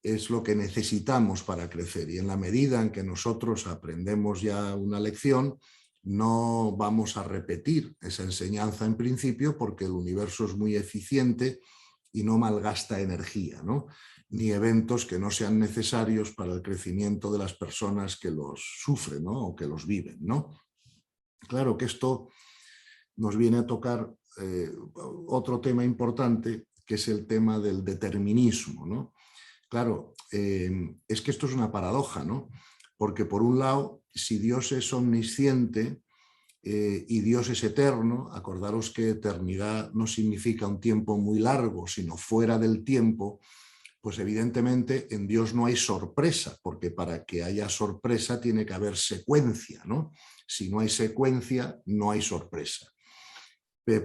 es lo que necesitamos para crecer, y en la medida en que nosotros aprendemos ya una lección, no vamos a repetir esa enseñanza en principio, porque el universo es muy eficiente y no malgasta energía, ¿no? Ni eventos que no sean necesarios para el crecimiento de las personas que los sufren, ¿no? O que los viven, ¿no? Claro que esto nos viene a tocar otro tema importante, que es el tema del determinismo, ¿no? Claro, es que esto es una paradoja, ¿no? Porque por un lado, si Dios es omnisciente y Dios es eterno, acordaros que eternidad no significa un tiempo muy largo, sino fuera del tiempo, pues evidentemente en Dios no hay sorpresa, porque para que haya sorpresa tiene que haber secuencia, ¿no? Si no hay secuencia, no hay sorpresa.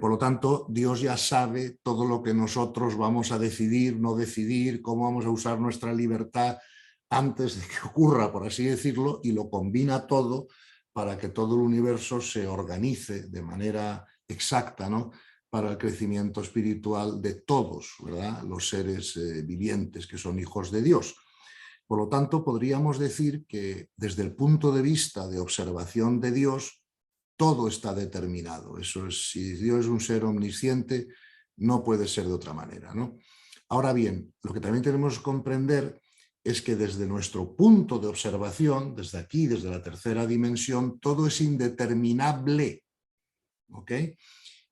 Por lo tanto, Dios ya sabe todo lo que nosotros vamos a decidir, no decidir, cómo vamos a usar nuestra libertad antes de que ocurra, por así decirlo, y lo combina todo para que todo el universo se organice de manera exacta, ¿no? Para el crecimiento espiritual de todos, ¿verdad? Los seres vivientes que son hijos de Dios. Por lo tanto, podríamos decir que desde el punto de vista de observación de Dios, todo está determinado. Eso es, si Dios es un ser omnisciente, no puede ser de otra manera, ¿no? Ahora bien, lo que también tenemos que comprender es que desde nuestro punto de observación, desde aquí, desde la tercera dimensión, todo es indeterminable, ¿ok?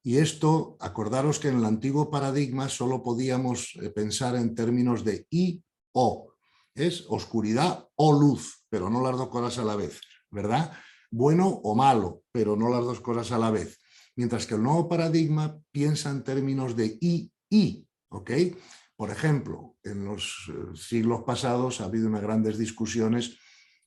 Y esto, acordaros que en el antiguo paradigma solo podíamos pensar en términos de y o. Es oscuridad o luz, pero no las dos cosas a la vez, ¿verdad? Bueno o malo, pero no las dos cosas a la vez. Mientras que el nuevo paradigma piensa en términos de y, ¿ok? Por ejemplo, en los siglos pasados ha habido unas grandes discusiones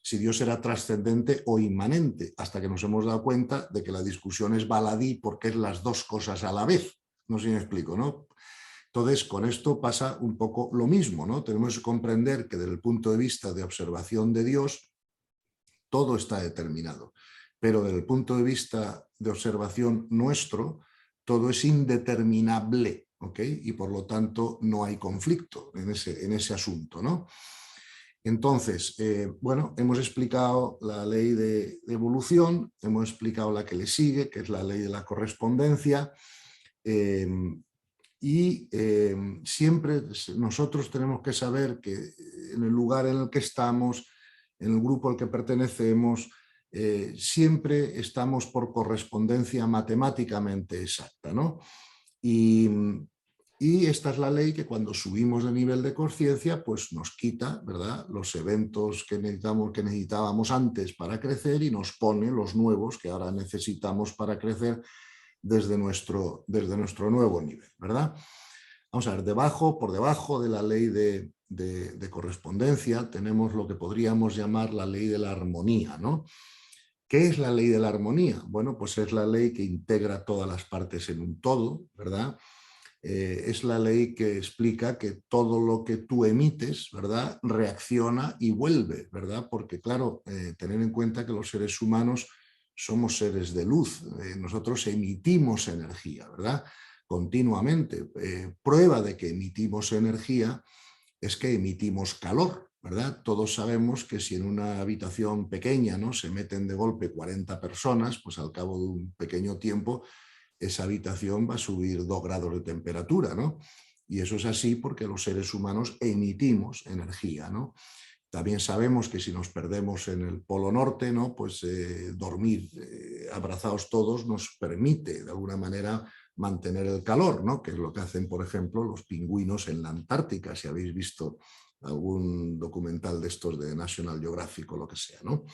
si Dios era trascendente o inmanente, hasta que nos hemos dado cuenta de que la discusión es baladí porque es las dos cosas a la vez. No sé si me explico, ¿no? Entonces, con esto pasa un poco lo mismo, ¿no? Tenemos que comprender que desde el punto de vista de observación de Dios, todo está determinado, pero desde el punto de vista de observación nuestro, todo es indeterminable, ¿ok? Y por lo tanto no hay conflicto en ese asunto, ¿no? Entonces, bueno, hemos explicado la ley de evolución, hemos explicado la que le sigue, que es la ley de la correspondencia, siempre nosotros tenemos que saber que en el lugar en el que estamos, en el grupo al que pertenecemos, siempre estamos por correspondencia matemáticamente exacta, ¿no? Y esta es la ley que cuando subimos de nivel de conciencia, pues nos quita, ¿verdad?, los eventos que necesitábamos antes para crecer y nos pone los nuevos que ahora necesitamos para crecer desde nuestro nuevo nivel, ¿verdad? Vamos a ver, por debajo de la ley de correspondencia tenemos lo que podríamos llamar la ley de la armonía, ¿no? ¿Qué es la ley de la armonía? Bueno, pues es la ley que integra todas las partes en un todo, ¿verdad? Es la ley que explica que todo lo que tú emites, ¿verdad?, reacciona y vuelve, ¿verdad? Porque, claro, tener en cuenta que los seres humanos somos seres de luz, nosotros emitimos energía, ¿verdad?, continuamente. Prueba de que emitimos energía es que emitimos calor, ¿verdad? Todos sabemos que si en una habitación pequeña, ¿no?, se meten de golpe 40 personas, pues al cabo de un pequeño tiempo esa habitación va a subir 2 grados de temperatura, ¿no? Y eso es así porque los seres humanos emitimos energía, ¿no? También sabemos que si nos perdemos en el Polo Norte, ¿no?, pues dormir abrazados todos nos permite de alguna manera mantener el calor, ¿no?, que es lo que hacen, por ejemplo, los pingüinos en la Antártica. Si habéis visto algún documental de estos de National Geographic o lo que sea, ¿no?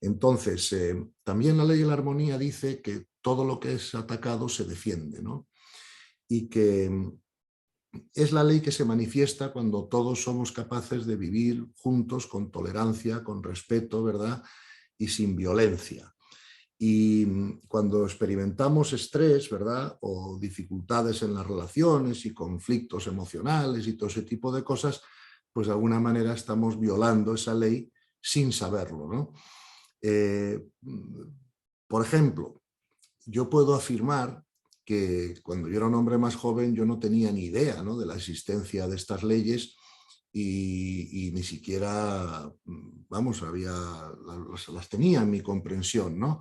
Entonces, también la ley de la armonía dice que todo lo que es atacado se defiende, ¿no? Y que es la ley que se manifiesta cuando todos somos capaces de vivir juntos con tolerancia, con respeto, ¿verdad? Y sin violencia. Y cuando experimentamos estrés, ¿verdad? O dificultades en las relaciones y conflictos emocionales y todo ese tipo de cosas, pues de alguna manera estamos violando esa ley sin saberlo, ¿no? Eh, por ejemplo, yo puedo afirmar que cuando yo era un hombre más joven yo no tenía ni idea, ¿no?, de la existencia de estas leyes y ni siquiera, vamos, las tenía en mi comprensión, ¿no?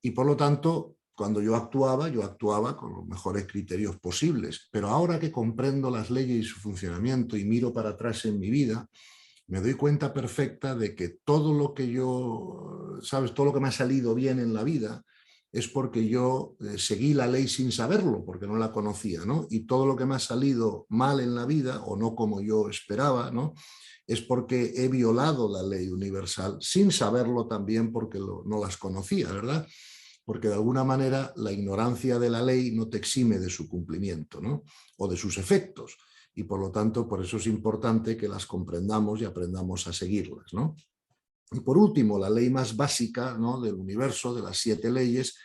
Y por lo tanto, cuando yo actuaba con los mejores criterios posibles. Pero ahora que comprendo las leyes y su funcionamiento y miro para atrás en mi vida, me doy cuenta perfecta de que todo lo que yo, ¿sabes? Todo lo que me ha salido bien en la vida es porque yo seguí la ley sin saberlo, porque no la conocía, ¿no? Y todo lo que me ha salido mal en la vida, o no como yo esperaba, ¿no?, es porque he violado la ley universal sin saberlo también porque no las conocía, ¿verdad? Porque de alguna manera la ignorancia de la ley no te exime de su cumplimiento, ¿no?, o de sus efectos. Y por lo tanto, por eso es importante que las comprendamos y aprendamos a seguirlas, ¿no? Y por último, la ley más básica, ¿no?, del universo, de las 7 leyes,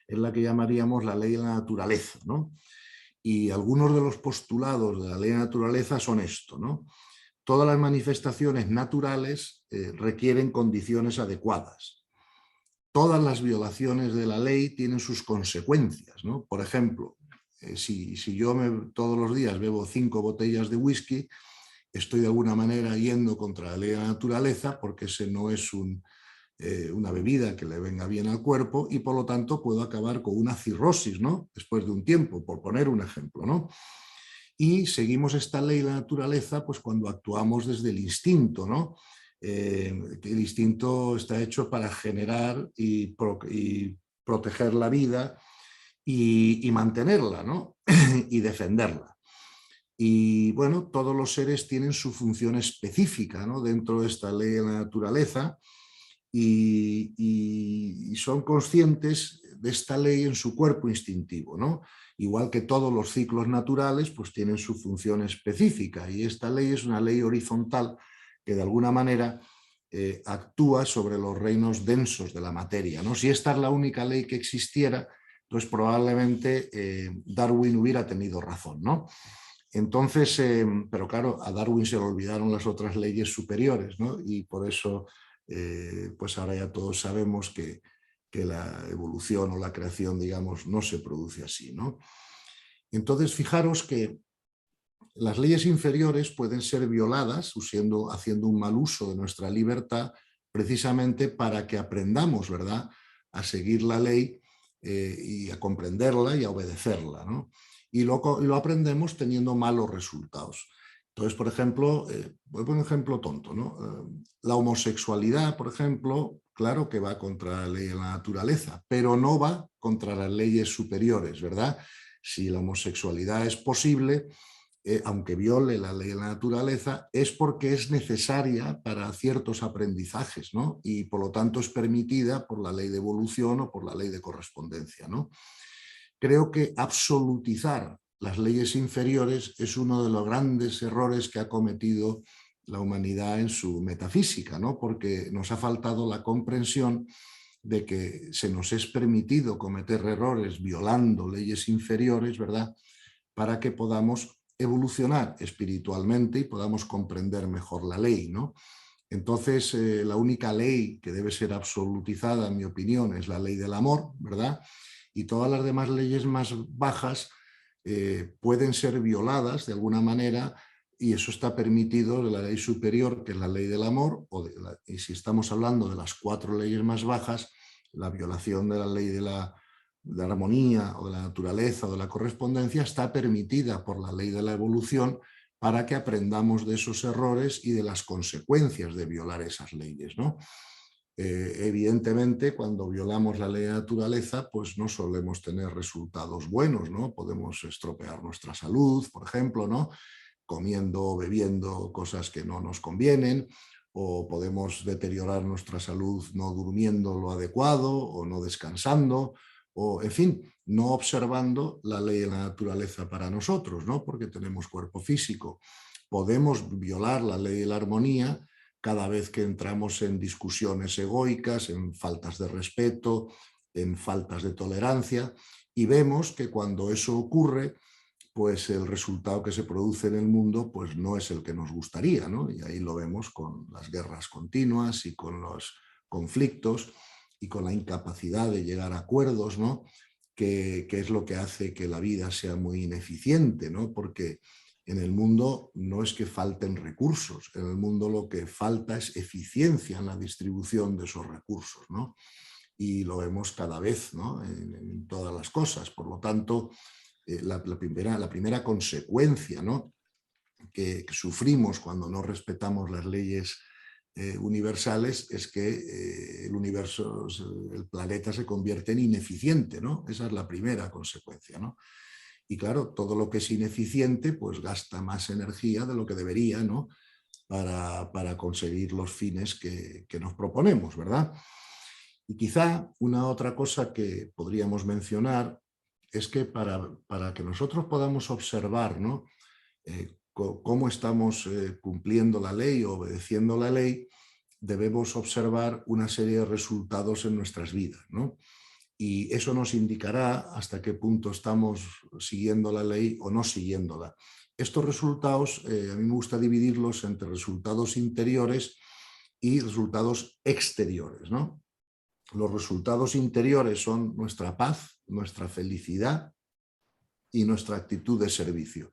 es la que llamaríamos la ley de la naturaleza, ¿no? Y algunos de los postulados de la ley de la naturaleza son esto, ¿no? Todas las manifestaciones naturales requieren condiciones adecuadas. Todas las violaciones de la ley tienen sus consecuencias, ¿no? Por ejemplo, si yo todos los días bebo 5 botellas de whisky, estoy de alguna manera yendo contra la ley de la naturaleza porque ese no es una bebida que le venga bien al cuerpo y por lo tanto puedo acabar con una cirrosis, ¿no?, después de un tiempo, por poner un ejemplo, ¿no? Y seguimos esta ley de la naturaleza pues cuando actuamos desde el instinto, ¿no? El instinto está hecho para generar y proteger la vida y mantenerla, ¿no? Y defenderla. Y bueno, todos los seres tienen su función específica, ¿no?, dentro de esta ley de la naturaleza y son conscientes de esta ley en su cuerpo instintivo, ¿no? Igual que todos los ciclos naturales, pues tienen su función específica y esta ley es una ley horizontal que de alguna manera actúa sobre los reinos densos de la materia, ¿no? Si esta es la única ley que existiera, pues probablemente Darwin hubiera tenido razón, ¿no? Entonces, pero claro, a Darwin se le olvidaron las otras leyes superiores, ¿no? Y por eso, pues ahora ya todos sabemos que la evolución o la creación, digamos, no se produce así, ¿no? Entonces, fijaros que las leyes inferiores pueden ser violadas haciendo un mal uso de nuestra libertad precisamente para que aprendamos, ¿verdad?, a seguir la ley y a comprenderla y a obedecerla, ¿no? Y lo aprendemos teniendo malos resultados. Entonces, por ejemplo, voy a poner un ejemplo tonto, ¿no? La homosexualidad, por ejemplo, claro que va contra la ley de la naturaleza, pero no va contra las leyes superiores, ¿verdad? Si la homosexualidad es posible, aunque viole la ley de la naturaleza, es porque es necesaria para ciertos aprendizajes, ¿no? Y por lo tanto es permitida por la ley de evolución o por la ley de correspondencia, ¿no? Creo que absolutizar las leyes inferiores es uno de los grandes errores que ha cometido la humanidad en su metafísica, ¿no? Porque nos ha faltado la comprensión de que se nos es permitido cometer errores violando leyes inferiores, ¿verdad?, para que podamos evolucionar espiritualmente y podamos comprender mejor la ley, ¿no? Entonces, la única ley que debe ser absolutizada, en mi opinión, es la ley del amor, ¿verdad? Y todas las demás leyes más bajas pueden ser violadas de alguna manera y eso está permitido de la ley superior, que es la ley del amor, y si estamos hablando de las 4 leyes más bajas, la violación de la ley de la armonía o de la naturaleza o de la correspondencia está permitida por la ley de la evolución para que aprendamos de esos errores y de las consecuencias de violar esas leyes, ¿no? Evidentemente, cuando violamos la ley de la naturaleza, pues no solemos tener resultados buenos, ¿no? Podemos estropear nuestra salud, por ejemplo, ¿no? comiendo o bebiendo cosas que no nos convienen, o podemos deteriorar nuestra salud no durmiendo lo adecuado o no descansando, o en fin, no observando la ley de la naturaleza para nosotros, ¿no? Porque tenemos cuerpo físico. Podemos violar la ley de la armonía cada vez que entramos en discusiones egoicas, en faltas de respeto, en faltas de tolerancia, y vemos que cuando eso ocurre, pues el resultado que se produce en el mundo pues no es el que nos gustaría, ¿no? Y ahí lo vemos con las guerras continuas y con los conflictos y con la incapacidad de llegar a acuerdos, ¿no? Que es lo que hace que la vida sea muy ineficiente, ¿no? Porque en el mundo no es que falten recursos, en el mundo lo que falta es eficiencia en la distribución de esos recursos, ¿no? Y lo vemos cada vez, ¿no? En todas las cosas. Por lo tanto, la primera consecuencia, ¿no? que sufrimos cuando no respetamos las leyes universales es que el universo, el planeta se convierte en ineficiente, ¿no? Esa es la primera consecuencia, ¿no? Y claro, todo lo que es ineficiente pues gasta más energía de lo que debería, ¿no? Para conseguir los fines que nos proponemos, ¿verdad? Y quizá una otra cosa que podríamos mencionar es que para que nosotros podamos observar, ¿no? Cómo estamos cumpliendo la ley o obedeciendo la ley, debemos observar una serie de resultados en nuestras vidas, ¿no? Y eso nos indicará hasta qué punto estamos siguiendo la ley o no siguiéndola. Estos resultados, a mí me gusta dividirlos entre resultados interiores y resultados exteriores, ¿no? Los resultados interiores son nuestra paz, nuestra felicidad y nuestra actitud de servicio.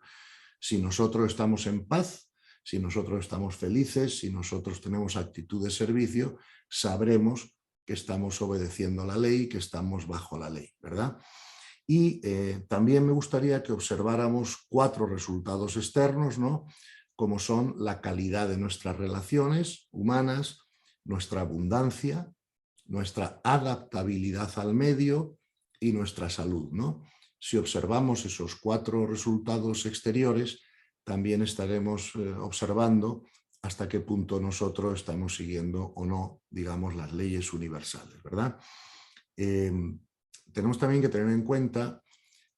Si nosotros estamos en paz, si nosotros estamos felices, si nosotros tenemos actitud de servicio, sabremos que estamos obedeciendo la ley, que estamos bajo la ley, ¿verdad? Y también me gustaría que observáramos 4 resultados externos, ¿no? Como son la calidad de nuestras relaciones humanas, nuestra abundancia, nuestra adaptabilidad al medio y nuestra salud, ¿no? Si observamos esos 4 resultados exteriores, también estaremos observando hasta qué punto nosotros estamos siguiendo o no, digamos, las leyes universales, ¿verdad? Tenemos también que tener en cuenta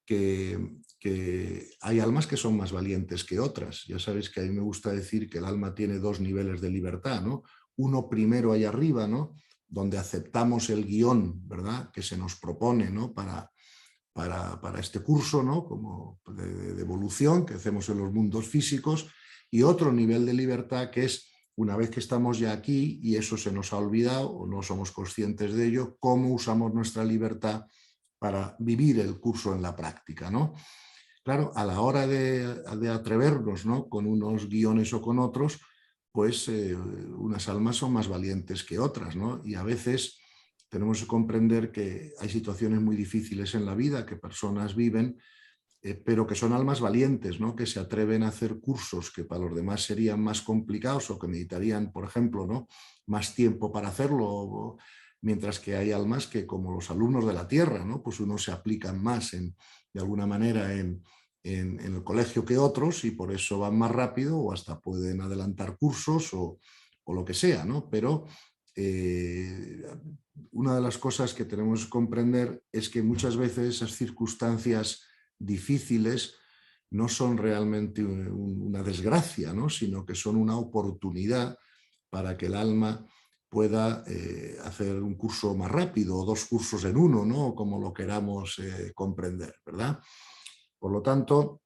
que hay almas que son más valientes que otras. Ya sabéis que a mí me gusta decir que el alma tiene 2 niveles de libertad, ¿no? Uno primero ahí arriba, ¿no? Donde aceptamos el guión, ¿verdad? Que se nos propone, ¿no? Para este curso, ¿no? Como de evolución que hacemos en los mundos físicos, y otro nivel de libertad que es una vez que estamos ya aquí y eso se nos ha olvidado o no somos conscientes de ello, cómo usamos nuestra libertad para vivir el curso en la práctica, ¿no? Claro, a la hora de atrevernos, ¿no? Con unos guiones o con otros, pues unas almas son más valientes que otras, ¿no? Y a veces tenemos que comprender que hay situaciones muy difíciles en la vida que personas viven, pero que son almas valientes, ¿no? Que se atreven a hacer cursos que para los demás serían más complicados o que necesitarían, por ejemplo, ¿no? Más tiempo para hacerlo, mientras que hay almas que, como los alumnos de la Tierra, ¿no? Pues unos se aplican más de alguna manera en el colegio que otros y por eso van más rápido o hasta pueden adelantar cursos o lo que sea, ¿no? Pero una de las cosas que tenemos que comprender es que muchas veces esas circunstancias difíciles no son realmente una desgracia, ¿no? Sino que son una oportunidad para que el alma pueda hacer un curso más rápido o 2 cursos en uno, ¿no? Como lo queramos comprender, ¿verdad? Por lo tanto,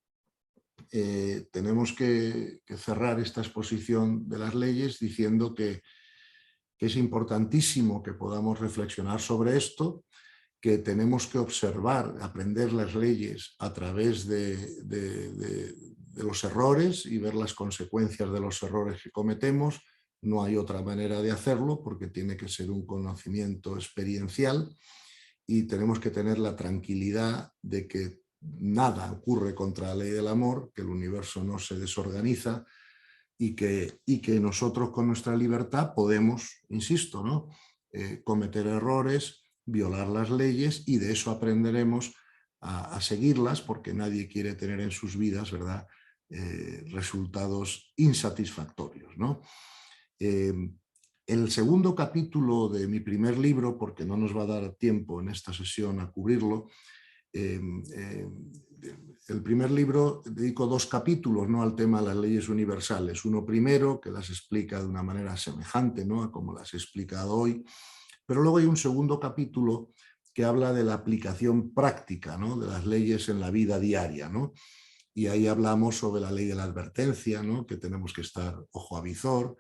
tenemos que cerrar esta exposición de las leyes diciendo que es importantísimo que podamos reflexionar sobre esto, que tenemos que observar, aprender las leyes a través de los errores y ver las consecuencias de los errores que cometemos. No hay otra manera de hacerlo porque tiene que ser un conocimiento experiencial y tenemos que tener la tranquilidad de que nada ocurre contra la ley del amor, que el universo no se desorganiza y que nosotros con nuestra libertad podemos, insisto, ¿no? Cometer errores, violar las leyes y de eso aprenderemos a seguirlas porque nadie quiere tener en sus vidas, ¿verdad? resultados insatisfactorios, ¿no? El segundo capítulo de mi primer libro, porque no nos va a dar tiempo en esta sesión a cubrirlo, el primer libro dedico 2 capítulos, ¿no?, al tema de las leyes universales. Uno primero, que las explica de una manera semejante, ¿no?, a como las he explicado hoy, pero luego hay un segundo capítulo que habla de la aplicación práctica, ¿no?, de las leyes en la vida diaria, ¿no? Y ahí hablamos sobre la ley de la advertencia, ¿no?, que tenemos que estar ojo a visor.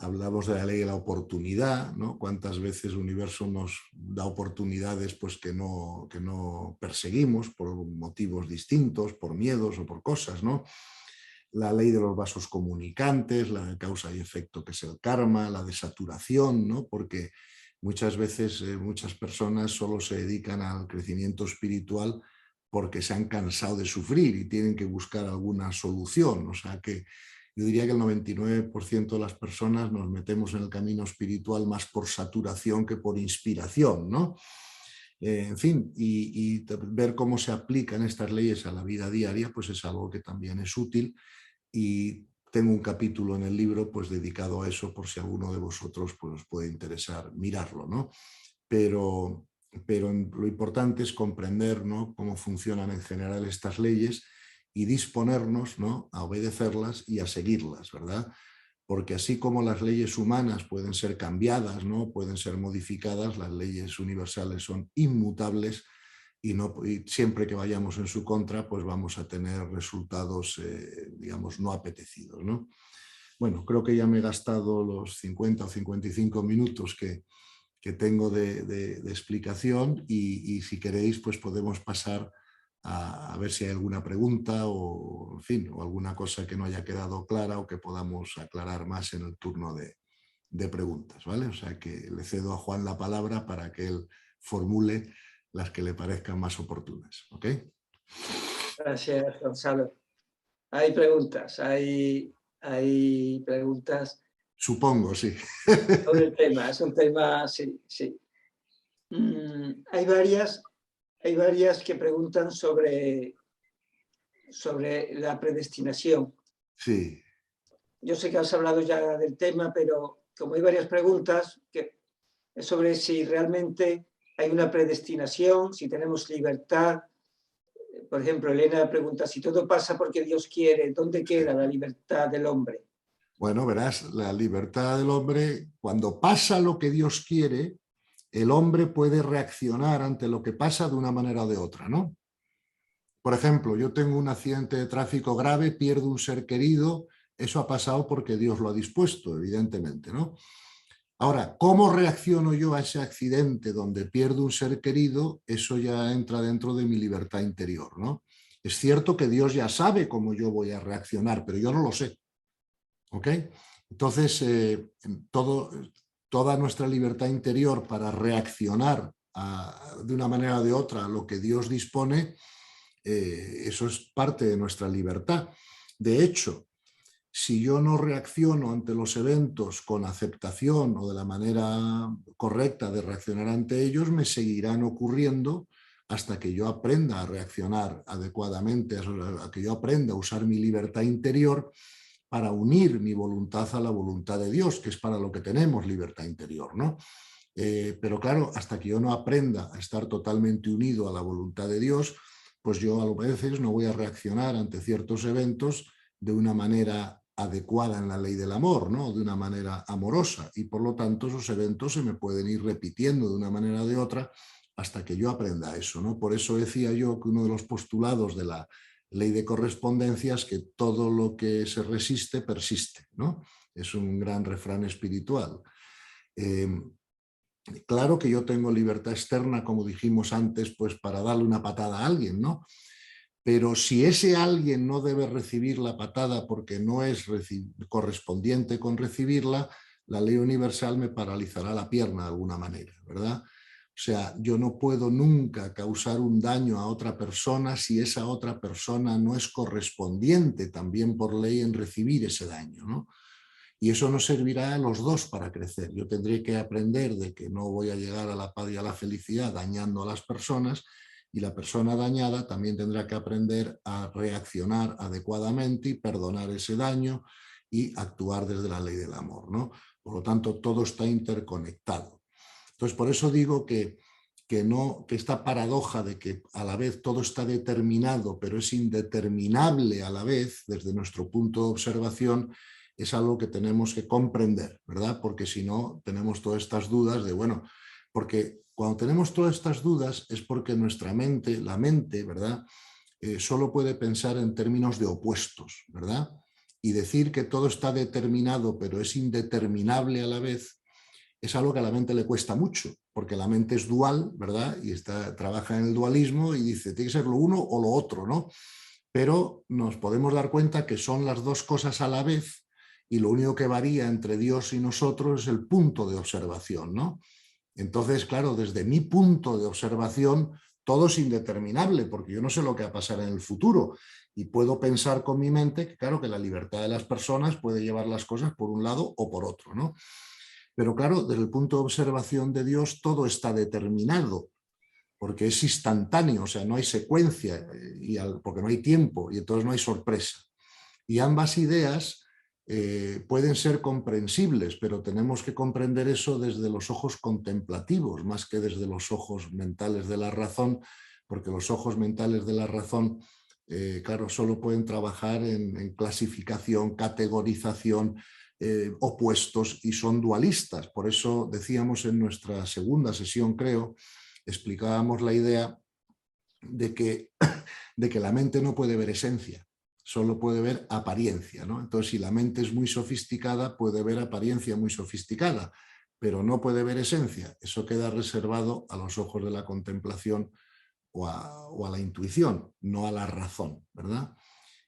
Hablamos de la ley de la oportunidad, ¿no? Cuántas veces el universo nos da oportunidades pues, que no perseguimos por motivos distintos, por miedos o por cosas, ¿no? La ley de los vasos comunicantes, la de causa y efecto, que es el karma, la de saturación, ¿no? Porque muchas veces muchas personas solo se dedican al crecimiento espiritual porque se han cansado de sufrir y tienen que buscar alguna solución. O sea que yo diría que el 99% de las personas nos metemos en el camino espiritual más por saturación que por inspiración, ¿no? En fin, y ver cómo se aplican estas leyes a la vida diaria, pues es algo que también es útil, y tengo un capítulo en el libro pues dedicado a eso, por si alguno de vosotros pues, os puede interesar mirarlo, ¿no? Pero, pero lo importante es comprender, ¿no?, cómo funcionan en general estas leyes y disponernos, ¿no?, a obedecerlas y a seguirlas, ¿verdad? Porque así como las leyes humanas pueden ser cambiadas, ¿no?, pueden ser modificadas, las leyes universales son inmutables y, no, y siempre que vayamos en su contra, pues vamos a tener resultados, digamos, no apetecidos, ¿no? Bueno, creo que ya me he gastado los 50 o 55 minutos que tengo de explicación y si queréis, pues podemos pasar a ver si hay alguna pregunta o, en fin, o alguna cosa que no haya quedado clara o que podamos aclarar más en el turno de preguntas, ¿vale? O sea que le cedo a Juan la palabra para que él formule las que le parezcan más oportunas, ¿ok? Gracias, Gonzalo. Hay preguntas Supongo, sí. sobre el tema. Es un tema, sí, sí. Hay varias que preguntan sobre la predestinación. Sí. Yo sé que has hablado ya del tema, pero como hay varias preguntas que es sobre si realmente hay una predestinación, si tenemos libertad. Por ejemplo, Elena pregunta, si todo pasa porque Dios quiere, ¿dónde queda la libertad del hombre? Bueno, verás, la libertad del hombre, cuando pasa lo que Dios quiere, el hombre puede reaccionar ante lo que pasa de una manera o de otra, ¿no? Por ejemplo, yo tengo un accidente de tráfico grave, pierdo un ser querido, eso ha pasado porque Dios lo ha dispuesto, evidentemente, ¿no? Ahora, ¿cómo reacciono yo a ese accidente donde pierdo un ser querido? Eso ya entra dentro de mi libertad interior, ¿no? Es cierto que Dios ya sabe cómo yo voy a reaccionar, pero yo no lo sé, ¿ok? Entonces, toda nuestra libertad interior para reaccionar de una manera o de otra a lo que Dios dispone, eso es parte de nuestra libertad. De hecho, si yo no reacciono ante los eventos con aceptación o de la manera correcta de reaccionar ante ellos, me seguirán ocurriendo hasta que yo aprenda a reaccionar adecuadamente, a que yo aprenda a usar mi libertad interior para unir mi voluntad a la voluntad de Dios, que es para lo que tenemos libertad interior, ¿no? Pero claro, hasta que yo no aprenda a estar totalmente unido a la voluntad de Dios, pues yo a veces no voy a reaccionar ante ciertos eventos de una manera adecuada en la ley del amor, ¿no? De una manera amorosa, y por lo tanto esos eventos se me pueden ir repitiendo de una manera o de otra hasta que yo aprenda eso, ¿no? Por eso decía yo que uno de los postulados de la ley de correspondencia es que todo lo que se resiste persiste, ¿no? Es un gran refrán espiritual. Claro que yo tengo libertad externa, como dijimos antes, pues para darle una patada a alguien, ¿no? Pero si ese alguien no debe recibir la patada porque no es correspondiente con recibirla, la ley universal me paralizará la pierna de alguna manera, ¿verdad? O sea, yo no puedo nunca causar un daño a otra persona si esa otra persona no es correspondiente también por ley en recibir ese daño, ¿no? Y eso nos servirá a los dos para crecer. Yo tendré que aprender de que no voy a llegar a la paz y a la felicidad dañando a las personas, y la persona dañada también tendrá que aprender a reaccionar adecuadamente y perdonar ese daño y actuar desde la ley del amor, ¿no? Por lo tanto, todo está interconectado. Entonces, por eso digo que esta paradoja de que a la vez todo está determinado, pero es indeterminable a la vez, desde nuestro punto de observación, es algo que tenemos que comprender, ¿verdad? Porque si no, tenemos todas estas dudas de, bueno, porque cuando tenemos todas estas dudas es porque nuestra mente, la mente, ¿verdad? Solo puede pensar en términos de opuestos, ¿verdad? Y decir que todo está determinado, pero es indeterminable a la vez, es algo que a la mente le cuesta mucho, porque la mente es dual, ¿verdad? Y trabaja en el dualismo y dice, tiene que ser lo uno o lo otro, ¿no? Pero nos podemos dar cuenta que son las dos cosas a la vez y lo único que varía entre Dios y nosotros es el punto de observación, ¿no? Entonces, claro, desde mi punto de observación, todo es indeterminable, porque yo no sé lo que va a pasar en el futuro y puedo pensar con mi mente que, claro, que la libertad de las personas puede llevar las cosas por un lado o por otro, ¿no? Pero claro, desde el punto de observación de Dios todo está determinado, porque es instantáneo, o sea, no hay secuencia, porque no hay tiempo y entonces no hay sorpresa. Y ambas ideas pueden ser comprensibles, pero tenemos que comprender eso desde los ojos contemplativos, más que desde los ojos mentales de la razón, porque los ojos mentales de la razón, claro, solo pueden trabajar en clasificación, categorización, opuestos y son dualistas. Por eso decíamos en nuestra segunda sesión, creo, explicábamos la idea de que la mente no puede ver esencia, solo puede ver apariencia, ¿no? Entonces, si la mente es muy sofisticada, puede ver apariencia muy sofisticada, pero no puede ver esencia. Eso queda reservado a los ojos de la contemplación o a la intuición, no a la razón, ¿verdad?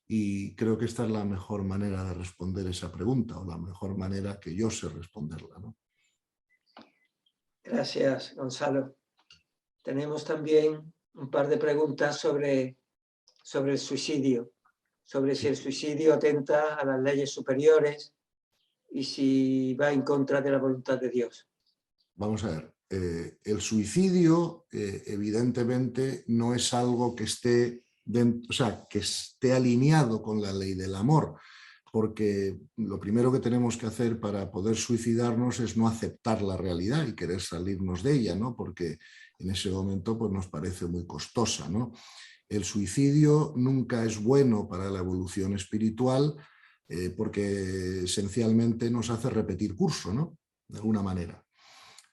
Y creo que esta es la mejor manera de responder esa pregunta, o la mejor manera que yo sé responderla, ¿no? Gracias, Gonzalo. Tenemos también un par de preguntas sobre el suicidio, sobre si el suicidio atenta a las leyes superiores y si va en contra de la voluntad de Dios. Vamos a ver, el suicidio evidentemente no es algo que esté que esté alineado con la ley del amor, porque lo primero que tenemos que hacer para poder suicidarnos es no aceptar la realidad y querer salirnos de ella, ¿no? Porque en ese momento pues, nos parece muy costosa, ¿no? El suicidio nunca es bueno para la evolución espiritual porque esencialmente nos hace repetir curso, ¿no? De alguna manera.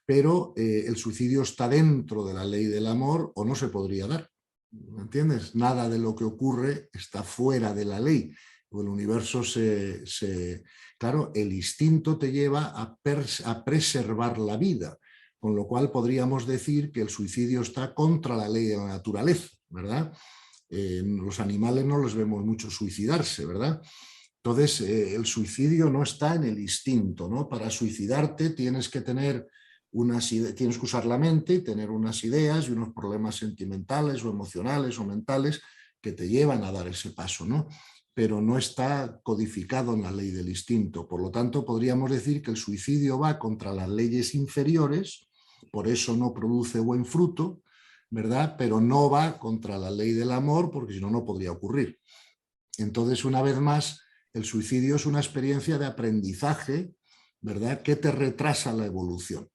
Pero el suicidio está dentro de la ley del amor o no se podría dar. ¿Me entiendes? Nada de lo que ocurre está fuera de la ley. El universo claro, el instinto te lleva a preservar la vida, con lo cual podríamos decir que el suicidio está contra la ley de la naturaleza, ¿verdad? Los animales no los vemos mucho suicidarse, ¿verdad? Entonces, el suicidio no está en el instinto, ¿no? Para suicidarte tienes que usar la mente y tener unas ideas y unos problemas sentimentales o emocionales o mentales que te llevan a dar ese paso, ¿no? Pero no está codificado en la ley del instinto. Por lo tanto, podríamos decir que el suicidio va contra las leyes inferiores, por eso no produce buen fruto, ¿verdad? Pero no va contra la ley del amor, porque si no, no podría ocurrir. Entonces, una vez más, el suicidio es una experiencia de aprendizaje, ¿verdad?, que te retrasa la evolución.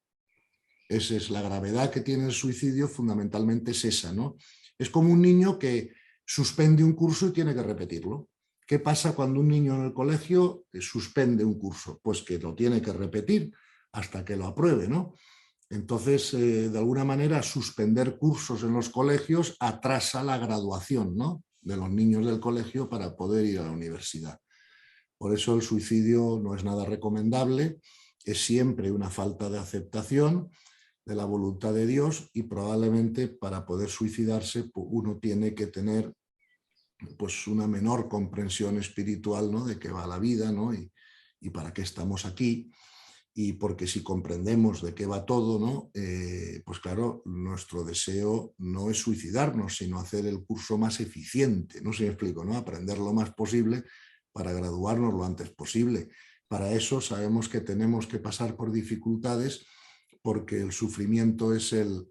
Esa es la gravedad que tiene el suicidio, fundamentalmente es esa, ¿no? Es como un niño que suspende un curso y tiene que repetirlo. ¿Qué pasa cuando un niño en el colegio suspende un curso? Pues que lo tiene que repetir hasta que lo apruebe, ¿no? Entonces, de alguna manera, suspender cursos en los colegios atrasa la graduación, ¿no?, de los niños del colegio para poder ir a la universidad. Por eso el suicidio no es nada recomendable, es siempre una falta de aceptación de la voluntad de Dios y probablemente para poder suicidarse uno tiene que tener pues una menor comprensión espiritual, ¿no?, de qué va la vida, ¿no?, y para qué estamos aquí. Y porque si comprendemos de qué va todo, ¿no?, pues claro, nuestro deseo no es suicidarnos, sino hacer el curso más eficiente, no sé si me explico, ¿no?, aprender lo más posible para graduarnos lo antes posible. Para eso sabemos que tenemos que pasar por dificultades porque el sufrimiento es el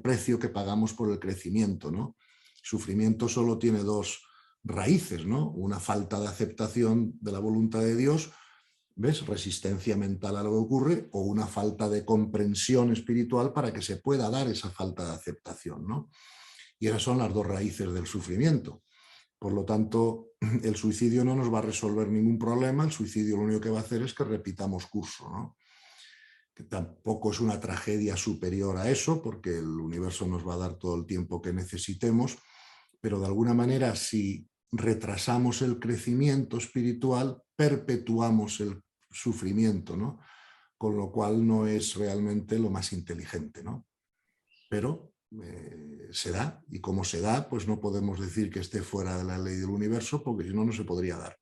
precio que pagamos por el crecimiento, ¿no? Sufrimiento solo tiene dos raíces, ¿no? Una falta de aceptación de la voluntad de Dios, ¿ves? Resistencia mental a lo que ocurre, o una falta de comprensión espiritual para que se pueda dar esa falta de aceptación, ¿no? Y esas son las dos raíces del sufrimiento. Por lo tanto, el suicidio no nos va a resolver ningún problema, el suicidio lo único que va a hacer es que repitamos curso, ¿no? Que tampoco es una tragedia superior a eso, porque el universo nos va a dar todo el tiempo que necesitemos, pero de alguna manera si retrasamos el crecimiento espiritual, perpetuamos el sufrimiento, ¿no? Con lo cual no es realmente lo más inteligente, ¿no? Pero se da, y como se da, pues no podemos decir que esté fuera de la ley del universo, porque si no, no se podría dar.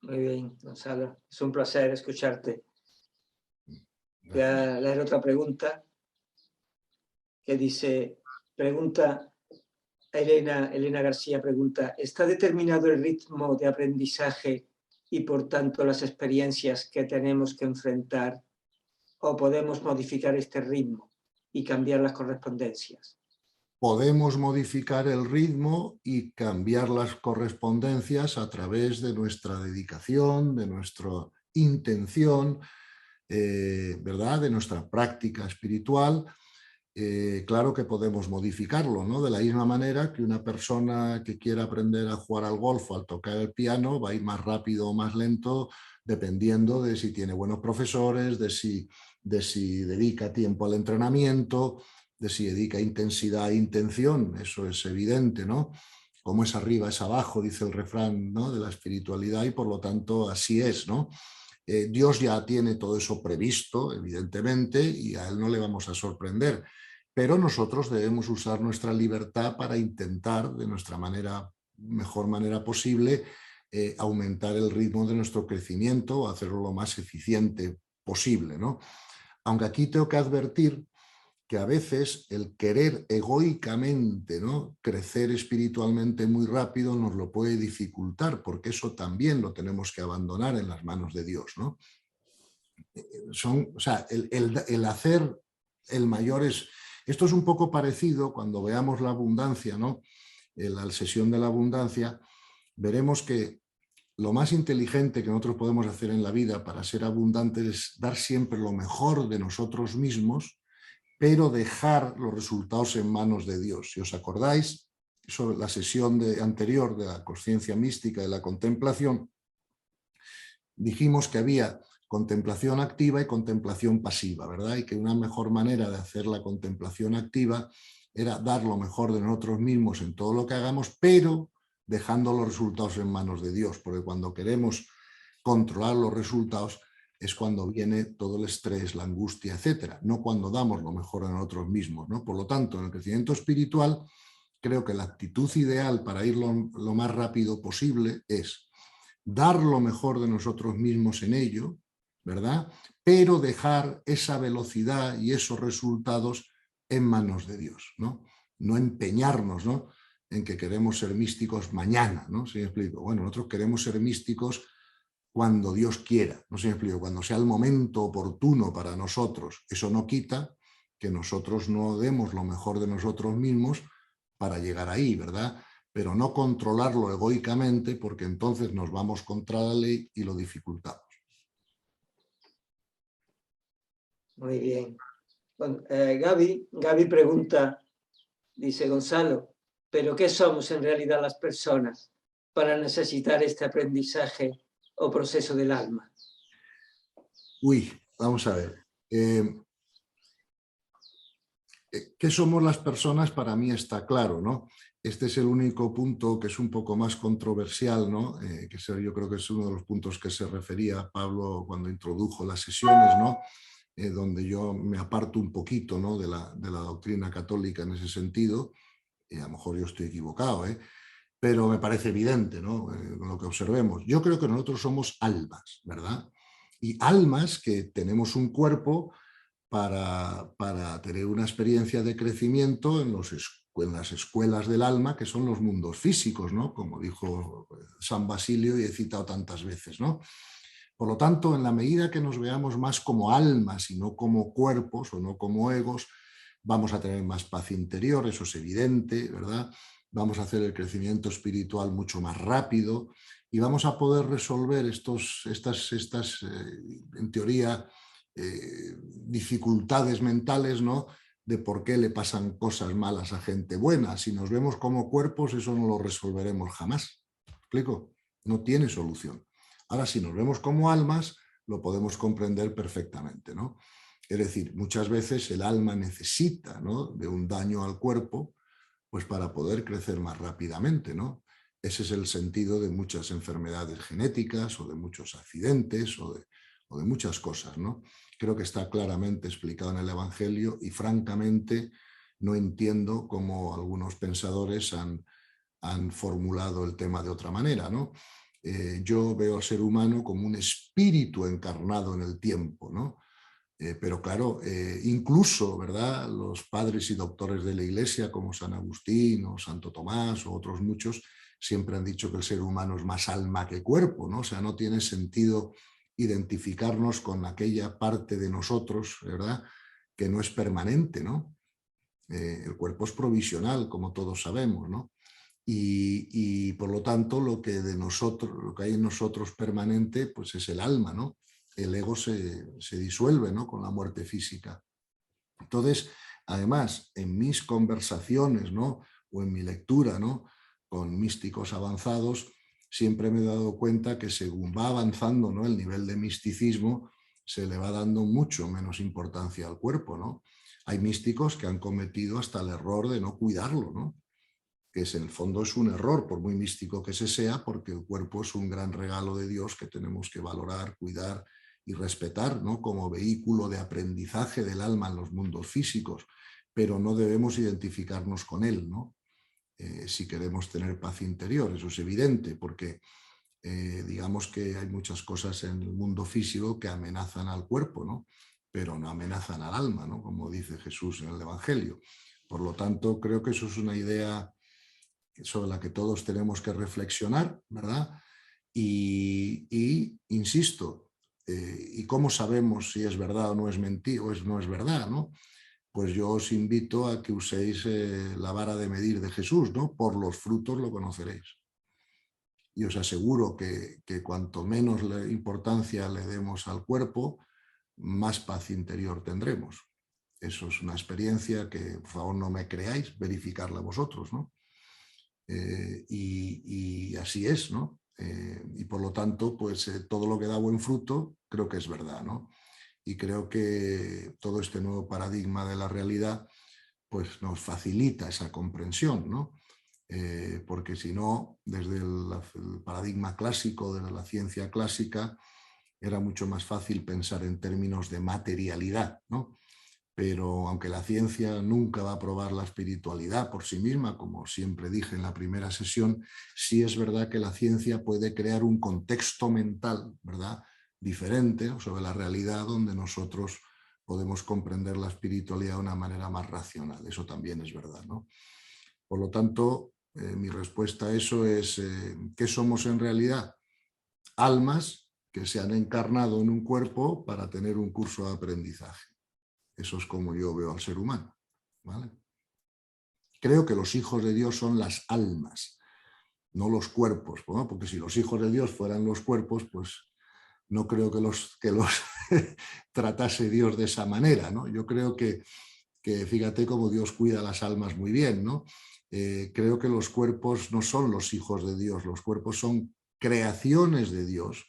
Muy bien, Gonzalo. Es un placer escucharte. Voy a leer otra pregunta que dice, Elena García pregunta, ¿está determinado el ritmo de aprendizaje y por tanto las experiencias que tenemos que enfrentar o podemos modificar este ritmo y cambiar las correspondencias? Podemos modificar el ritmo y cambiar las correspondencias a través de nuestra dedicación, de nuestra intención, ¿verdad? De nuestra práctica espiritual. Claro que podemos modificarlo, ¿no? De la misma manera que una persona que quiera aprender a jugar al golf o al tocar el piano va a ir más rápido o más lento dependiendo de si tiene buenos profesores, de si dedica tiempo al entrenamiento, de si dedica intensidad e intención, eso es evidente, ¿no? Como es arriba es abajo, dice el refrán, ¿no? De la espiritualidad, y por lo tanto así es, ¿no? Dios ya tiene todo eso previsto, evidentemente, y a Él no le vamos a sorprender, pero nosotros debemos usar nuestra libertad para intentar, de nuestra mejor manera posible, aumentar el ritmo de nuestro crecimiento o hacerlo lo más eficiente posible, ¿no? Aunque aquí tengo que advertir que a veces el querer egoicamente, ¿no?, crecer espiritualmente muy rápido nos lo puede dificultar, porque eso también lo tenemos que abandonar en las manos de Dios, ¿no? O sea, el hacer el mayor es... Esto es un poco parecido cuando veamos la abundancia, ¿no? La sesión de la abundancia, veremos que lo más inteligente que nosotros podemos hacer en la vida para ser abundantes es dar siempre lo mejor de nosotros mismos, pero dejar los resultados en manos de Dios. Si os acordáis, sobre la sesión anterior de la conciencia mística y la contemplación, dijimos que había contemplación activa y contemplación pasiva, ¿verdad? Y que una mejor manera de hacer la contemplación activa era dar lo mejor de nosotros mismos en todo lo que hagamos, pero dejando los resultados en manos de Dios, porque cuando queremos controlar los resultados es cuando viene todo el estrés, la angustia, etcétera, no cuando damos lo mejor a nosotros mismos, ¿no? Por lo tanto, en el crecimiento espiritual, creo que la actitud ideal para ir lo más rápido posible es dar lo mejor de nosotros mismos en ello, ¿verdad? Pero dejar esa velocidad y esos resultados en manos de Dios, ¿no? No empeñarnos, ¿no?, en que queremos ser místicos mañana, ¿no? ¿Sí me explico? Bueno, nosotros queremos ser místicos cuando Dios quiera, no sé si me explico, cuando sea el momento oportuno para nosotros. Eso no quita que nosotros no demos lo mejor de nosotros mismos para llegar ahí, ¿verdad? Pero no controlarlo egoicamente, porque entonces nos vamos contra la ley y lo dificultamos. Muy bien. Bueno, Gaby pregunta, dice Gonzalo, ¿pero qué somos en realidad las personas para necesitar este aprendizaje o proceso del alma? Uy, vamos a ver. ¿Qué somos las personas? Para mí está claro, ¿no? Este es el único punto que es un poco más controversial, ¿no? Yo creo que es uno de los puntos que se refería Pablo cuando introdujo las sesiones, ¿no? Donde yo me aparto un poquito, ¿no?, de la doctrina católica en ese sentido. A lo mejor yo estoy equivocado, pero me parece evidente, ¿no?, con lo que observemos. Yo creo que nosotros somos almas, ¿verdad? Y almas que tenemos un cuerpo para tener una experiencia de crecimiento en las escuelas del alma, que son los mundos físicos, ¿no?, como dijo San Basilio y he citado tantas veces, ¿no? Por lo tanto, en la medida que nos veamos más como almas y no como cuerpos o no como egos, vamos a tener más paz interior, eso es evidente, ¿verdad? Vamos a hacer el crecimiento espiritual mucho más rápido y vamos a poder resolver estas en teoría, dificultades mentales, ¿no?, de por qué le pasan cosas malas a gente buena. Si nos vemos como cuerpos, eso no lo resolveremos jamás. ¿Me explico? No tiene solución. Ahora, si nos vemos como almas, lo podemos comprender perfectamente, ¿no? Es decir, muchas veces el alma necesita, ¿no?, de un daño al cuerpo, pues para poder crecer más rápidamente, ¿no? Ese es el sentido de muchas enfermedades genéticas o de muchos accidentes o de muchas cosas, ¿no? Creo que está claramente explicado en el Evangelio y francamente no entiendo cómo algunos pensadores han formulado el tema de otra manera, ¿no? Yo veo al ser humano como un espíritu encarnado en el tiempo, ¿no? Pero claro, incluso, ¿verdad?, los padres y doctores de la Iglesia como San Agustín o Santo Tomás o otros muchos siempre han dicho que el ser humano es más alma que cuerpo, ¿no? O sea, no tiene sentido identificarnos con aquella parte de nosotros, ¿verdad?, que no es permanente, ¿no? El cuerpo es provisional, como todos sabemos, ¿no? Y por lo tanto lo que hay en nosotros permanente, pues es el alma, ¿no? El ego se disuelve, ¿no?, con la muerte física. Entonces, además, en mis conversaciones, ¿no?, o en mi lectura, ¿no?, con místicos avanzados, siempre me he dado cuenta que según va avanzando, ¿no?, el nivel de misticismo, se le va dando mucho menos importancia al cuerpo, ¿no? Hay místicos que han cometido hasta el error de no cuidarlo, ¿no?, que en el fondo es un error, por muy místico que se sea, porque el cuerpo es un gran regalo de Dios que tenemos que valorar, cuidar y respetar, ¿no?, como vehículo de aprendizaje del alma en los mundos físicos, pero no debemos identificarnos con él, ¿no? Si queremos tener paz interior, eso es evidente, porque digamos que hay muchas cosas en el mundo físico que amenazan al cuerpo, ¿no?, pero no amenazan al alma, ¿no?, como dice Jesús en el Evangelio. Por lo tanto, creo que eso es una idea sobre la que todos tenemos que reflexionar, ¿verdad? Y insisto, ¿y cómo sabemos si es verdad o no es mentira o no es verdad, ¿no? Pues yo os invito a que uséis la vara de medir de Jesús, ¿no? Por los frutos lo conoceréis. Y os aseguro que cuanto menos importancia le demos al cuerpo, más paz interior tendremos. Eso es una experiencia que, por favor, no me creáis, verificarla vosotros, ¿no? Y así es, ¿no? Y por lo tanto, pues todo lo que da buen fruto creo que es verdad, ¿no? Y creo que todo este nuevo paradigma de la realidad pues nos facilita esa comprensión, ¿no? Porque si no, desde el paradigma clásico, de la ciencia clásica, era mucho más fácil pensar en términos de materialidad, ¿no? Pero aunque la ciencia nunca va a probar la espiritualidad por sí misma, como siempre dije en la primera sesión, sí es verdad que la ciencia puede crear un contexto mental, ¿verdad?, diferente sobre la realidad, donde nosotros podemos comprender la espiritualidad de una manera más racional. Eso también es verdad, ¿no? Por lo tanto, mi respuesta a eso es, ¿qué somos en realidad? Almas que se han encarnado en un cuerpo para tener un curso de aprendizaje. Eso es como yo veo al ser humano, ¿vale? Creo que los hijos de Dios son las almas, no los cuerpos, ¿no? Porque si los hijos de Dios fueran los cuerpos, pues no creo que los tratase Dios de esa manera, ¿no? Yo creo que fíjate cómo Dios cuida las almas muy bien, ¿no? Creo que los cuerpos no son los hijos de Dios, los cuerpos son creaciones de Dios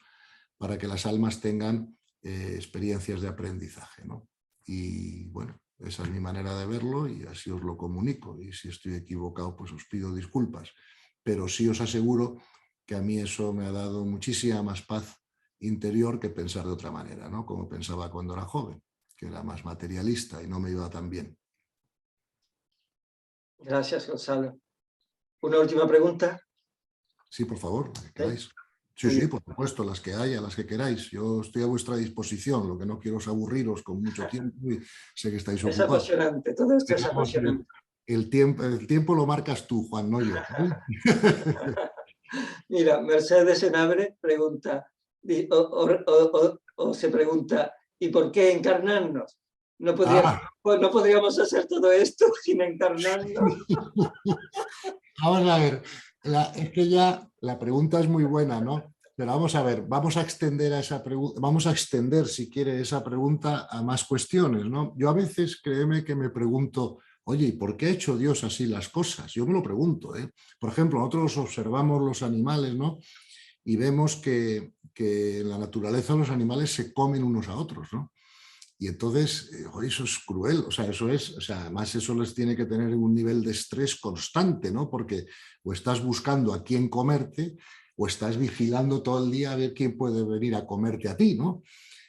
para que las almas tengan experiencias de aprendizaje, ¿no? Y bueno, esa es mi manera de verlo y así os lo comunico. Y si estoy equivocado, pues os pido disculpas. Pero sí os aseguro que a mí eso me ha dado muchísima más paz interior que pensar de otra manera, ¿no? Como pensaba cuando era joven, que era más materialista y no me iba tan bien. Gracias, Gonzalo. Una última pregunta. Sí, por favor, las que ¿Sí? queráis. Sí, sí, por supuesto, las que haya, las que queráis. Yo estoy a vuestra disposición. Lo que no quiero es aburriros con mucho tiempo y sé que estáis Es ocupados. apasionante, todo esto es Digamos, apasionante. el tiempo lo marcas tú, Juan, no yo. ¿Vale? Mira, Mercedes Senabre pregunta, O se pregunta, ¿y por qué encarnarnos? Ah, No podríamos hacer todo esto sin encarnarnos. vamos a ver, es que ya la pregunta es muy buena, ¿no? Pero vamos a ver, vamos a extender a esa pregunta, vamos a extender, si quiere, esa pregunta a más cuestiones, ¿no? Yo a veces, créeme que me pregunto, oye, ¿y por qué ha hecho Dios así las cosas? Yo me lo pregunto, ¿eh? Por ejemplo, nosotros observamos los animales, ¿no? Y vemos que en la naturaleza los animales se comen unos a otros, ¿no? Y entonces, oye, eso es cruel, o sea, eso es, o sea, además eso les tiene que tener un nivel de estrés constante, ¿no? Porque o estás buscando a quién comerte o estás vigilando todo el día a ver quién puede venir a comerte a ti, ¿no?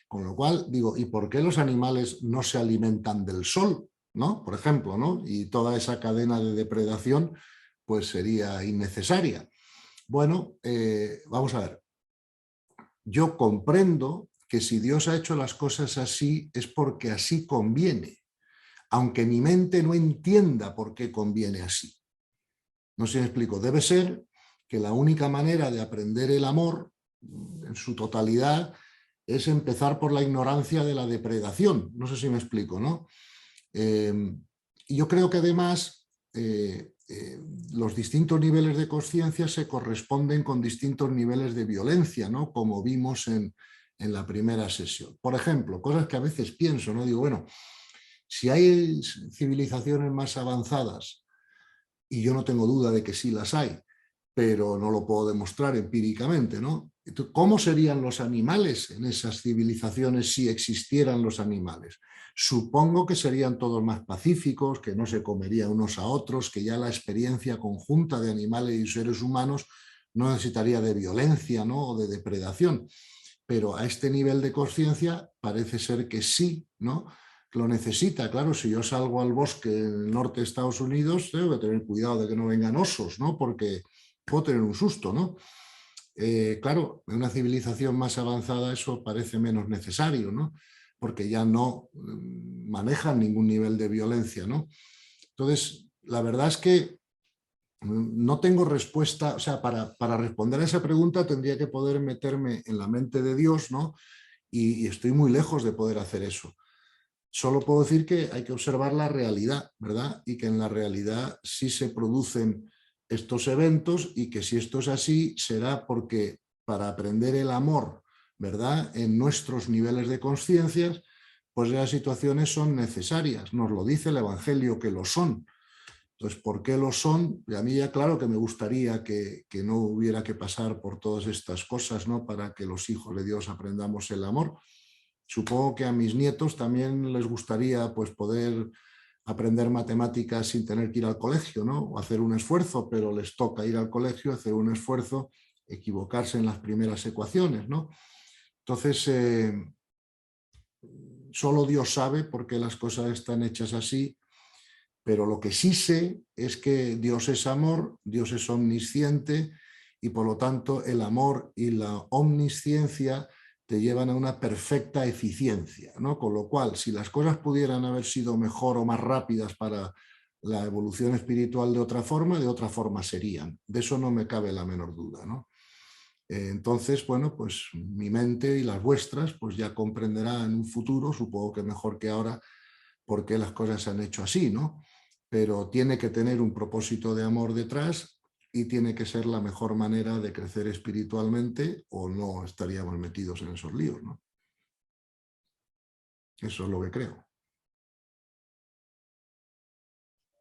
Con lo cual, digo, ¿y por qué los animales no se alimentan del sol, ¿no? Por ejemplo, ¿no? Y toda esa cadena de depredación, pues sería innecesaria. Bueno, vamos a ver, yo comprendo que si Dios ha hecho las cosas así es porque así conviene, aunque mi mente no entienda por qué conviene así. No sé si me explico. Debe ser que la única manera de aprender el amor en su totalidad es empezar por la ignorancia de la depredación. No sé si me explico, ¿no? Y yo creo que además los distintos niveles de conciencia se corresponden con distintos niveles de violencia, ¿no? Como vimos en la primera sesión. Por ejemplo, cosas que a veces pienso, ¿no? Digo, bueno, si hay civilizaciones más avanzadas, y yo no tengo duda de que sí las hay, pero no lo puedo demostrar empíricamente, ¿no? Entonces, ¿cómo serían los animales en esas civilizaciones si existieran los animales? Supongo que serían todos más pacíficos, que no se comerían unos a otros, que ya la experiencia conjunta de animales y seres humanos no necesitaría de violencia, ¿no? O de depredación. Pero a este nivel de conciencia parece ser que sí, ¿no? Lo necesita. Claro, si yo salgo al bosque en el norte de Estados Unidos, tengo que tener cuidado de que no vengan osos, ¿no? Porque puedo tener un susto, ¿no? Claro, en una civilización más avanzada eso parece menos necesario, ¿no? Porque ya no manejan ningún nivel de violencia, ¿no? Entonces, la verdad es que no tengo respuesta, o sea, para responder a esa pregunta tendría que poder meterme en la mente de Dios, ¿no? Y estoy muy lejos de poder hacer eso. Solo puedo decir que hay que observar la realidad, ¿verdad? Y que en la realidad sí se producen estos eventos y que si esto es así será porque para aprender el amor, ¿verdad? En nuestros niveles de conciencias, pues las situaciones son necesarias. Nos lo dice el Evangelio que lo son. Entonces, ¿por qué lo son? Y a mí ya claro que me gustaría que no hubiera que pasar por todas estas cosas, ¿no? Para que los hijos de Dios aprendamos el amor. Supongo que a mis nietos también les gustaría pues, poder aprender matemáticas sin tener que ir al colegio, ¿no? O hacer un esfuerzo, pero les toca ir al colegio, hacer un esfuerzo, equivocarse en las primeras ecuaciones, ¿no? Entonces, solo Dios sabe por qué las cosas están hechas así, pero lo que sí sé es que Dios es amor, Dios es omnisciente y por lo tanto el amor y la omnisciencia te llevan a una perfecta eficiencia, ¿no? Con lo cual, si las cosas pudieran haber sido mejor o más rápidas para la evolución espiritual de otra forma serían. De eso no me cabe la menor duda, ¿no? Entonces, bueno, pues mi mente y las vuestras pues ya comprenderán en un futuro, supongo que mejor que ahora, por qué las cosas se han hecho así, ¿no? Pero tiene que tener un propósito de amor detrás y tiene que ser la mejor manera de crecer espiritualmente o no estaríamos metidos en esos líos, ¿no? Eso es lo que creo.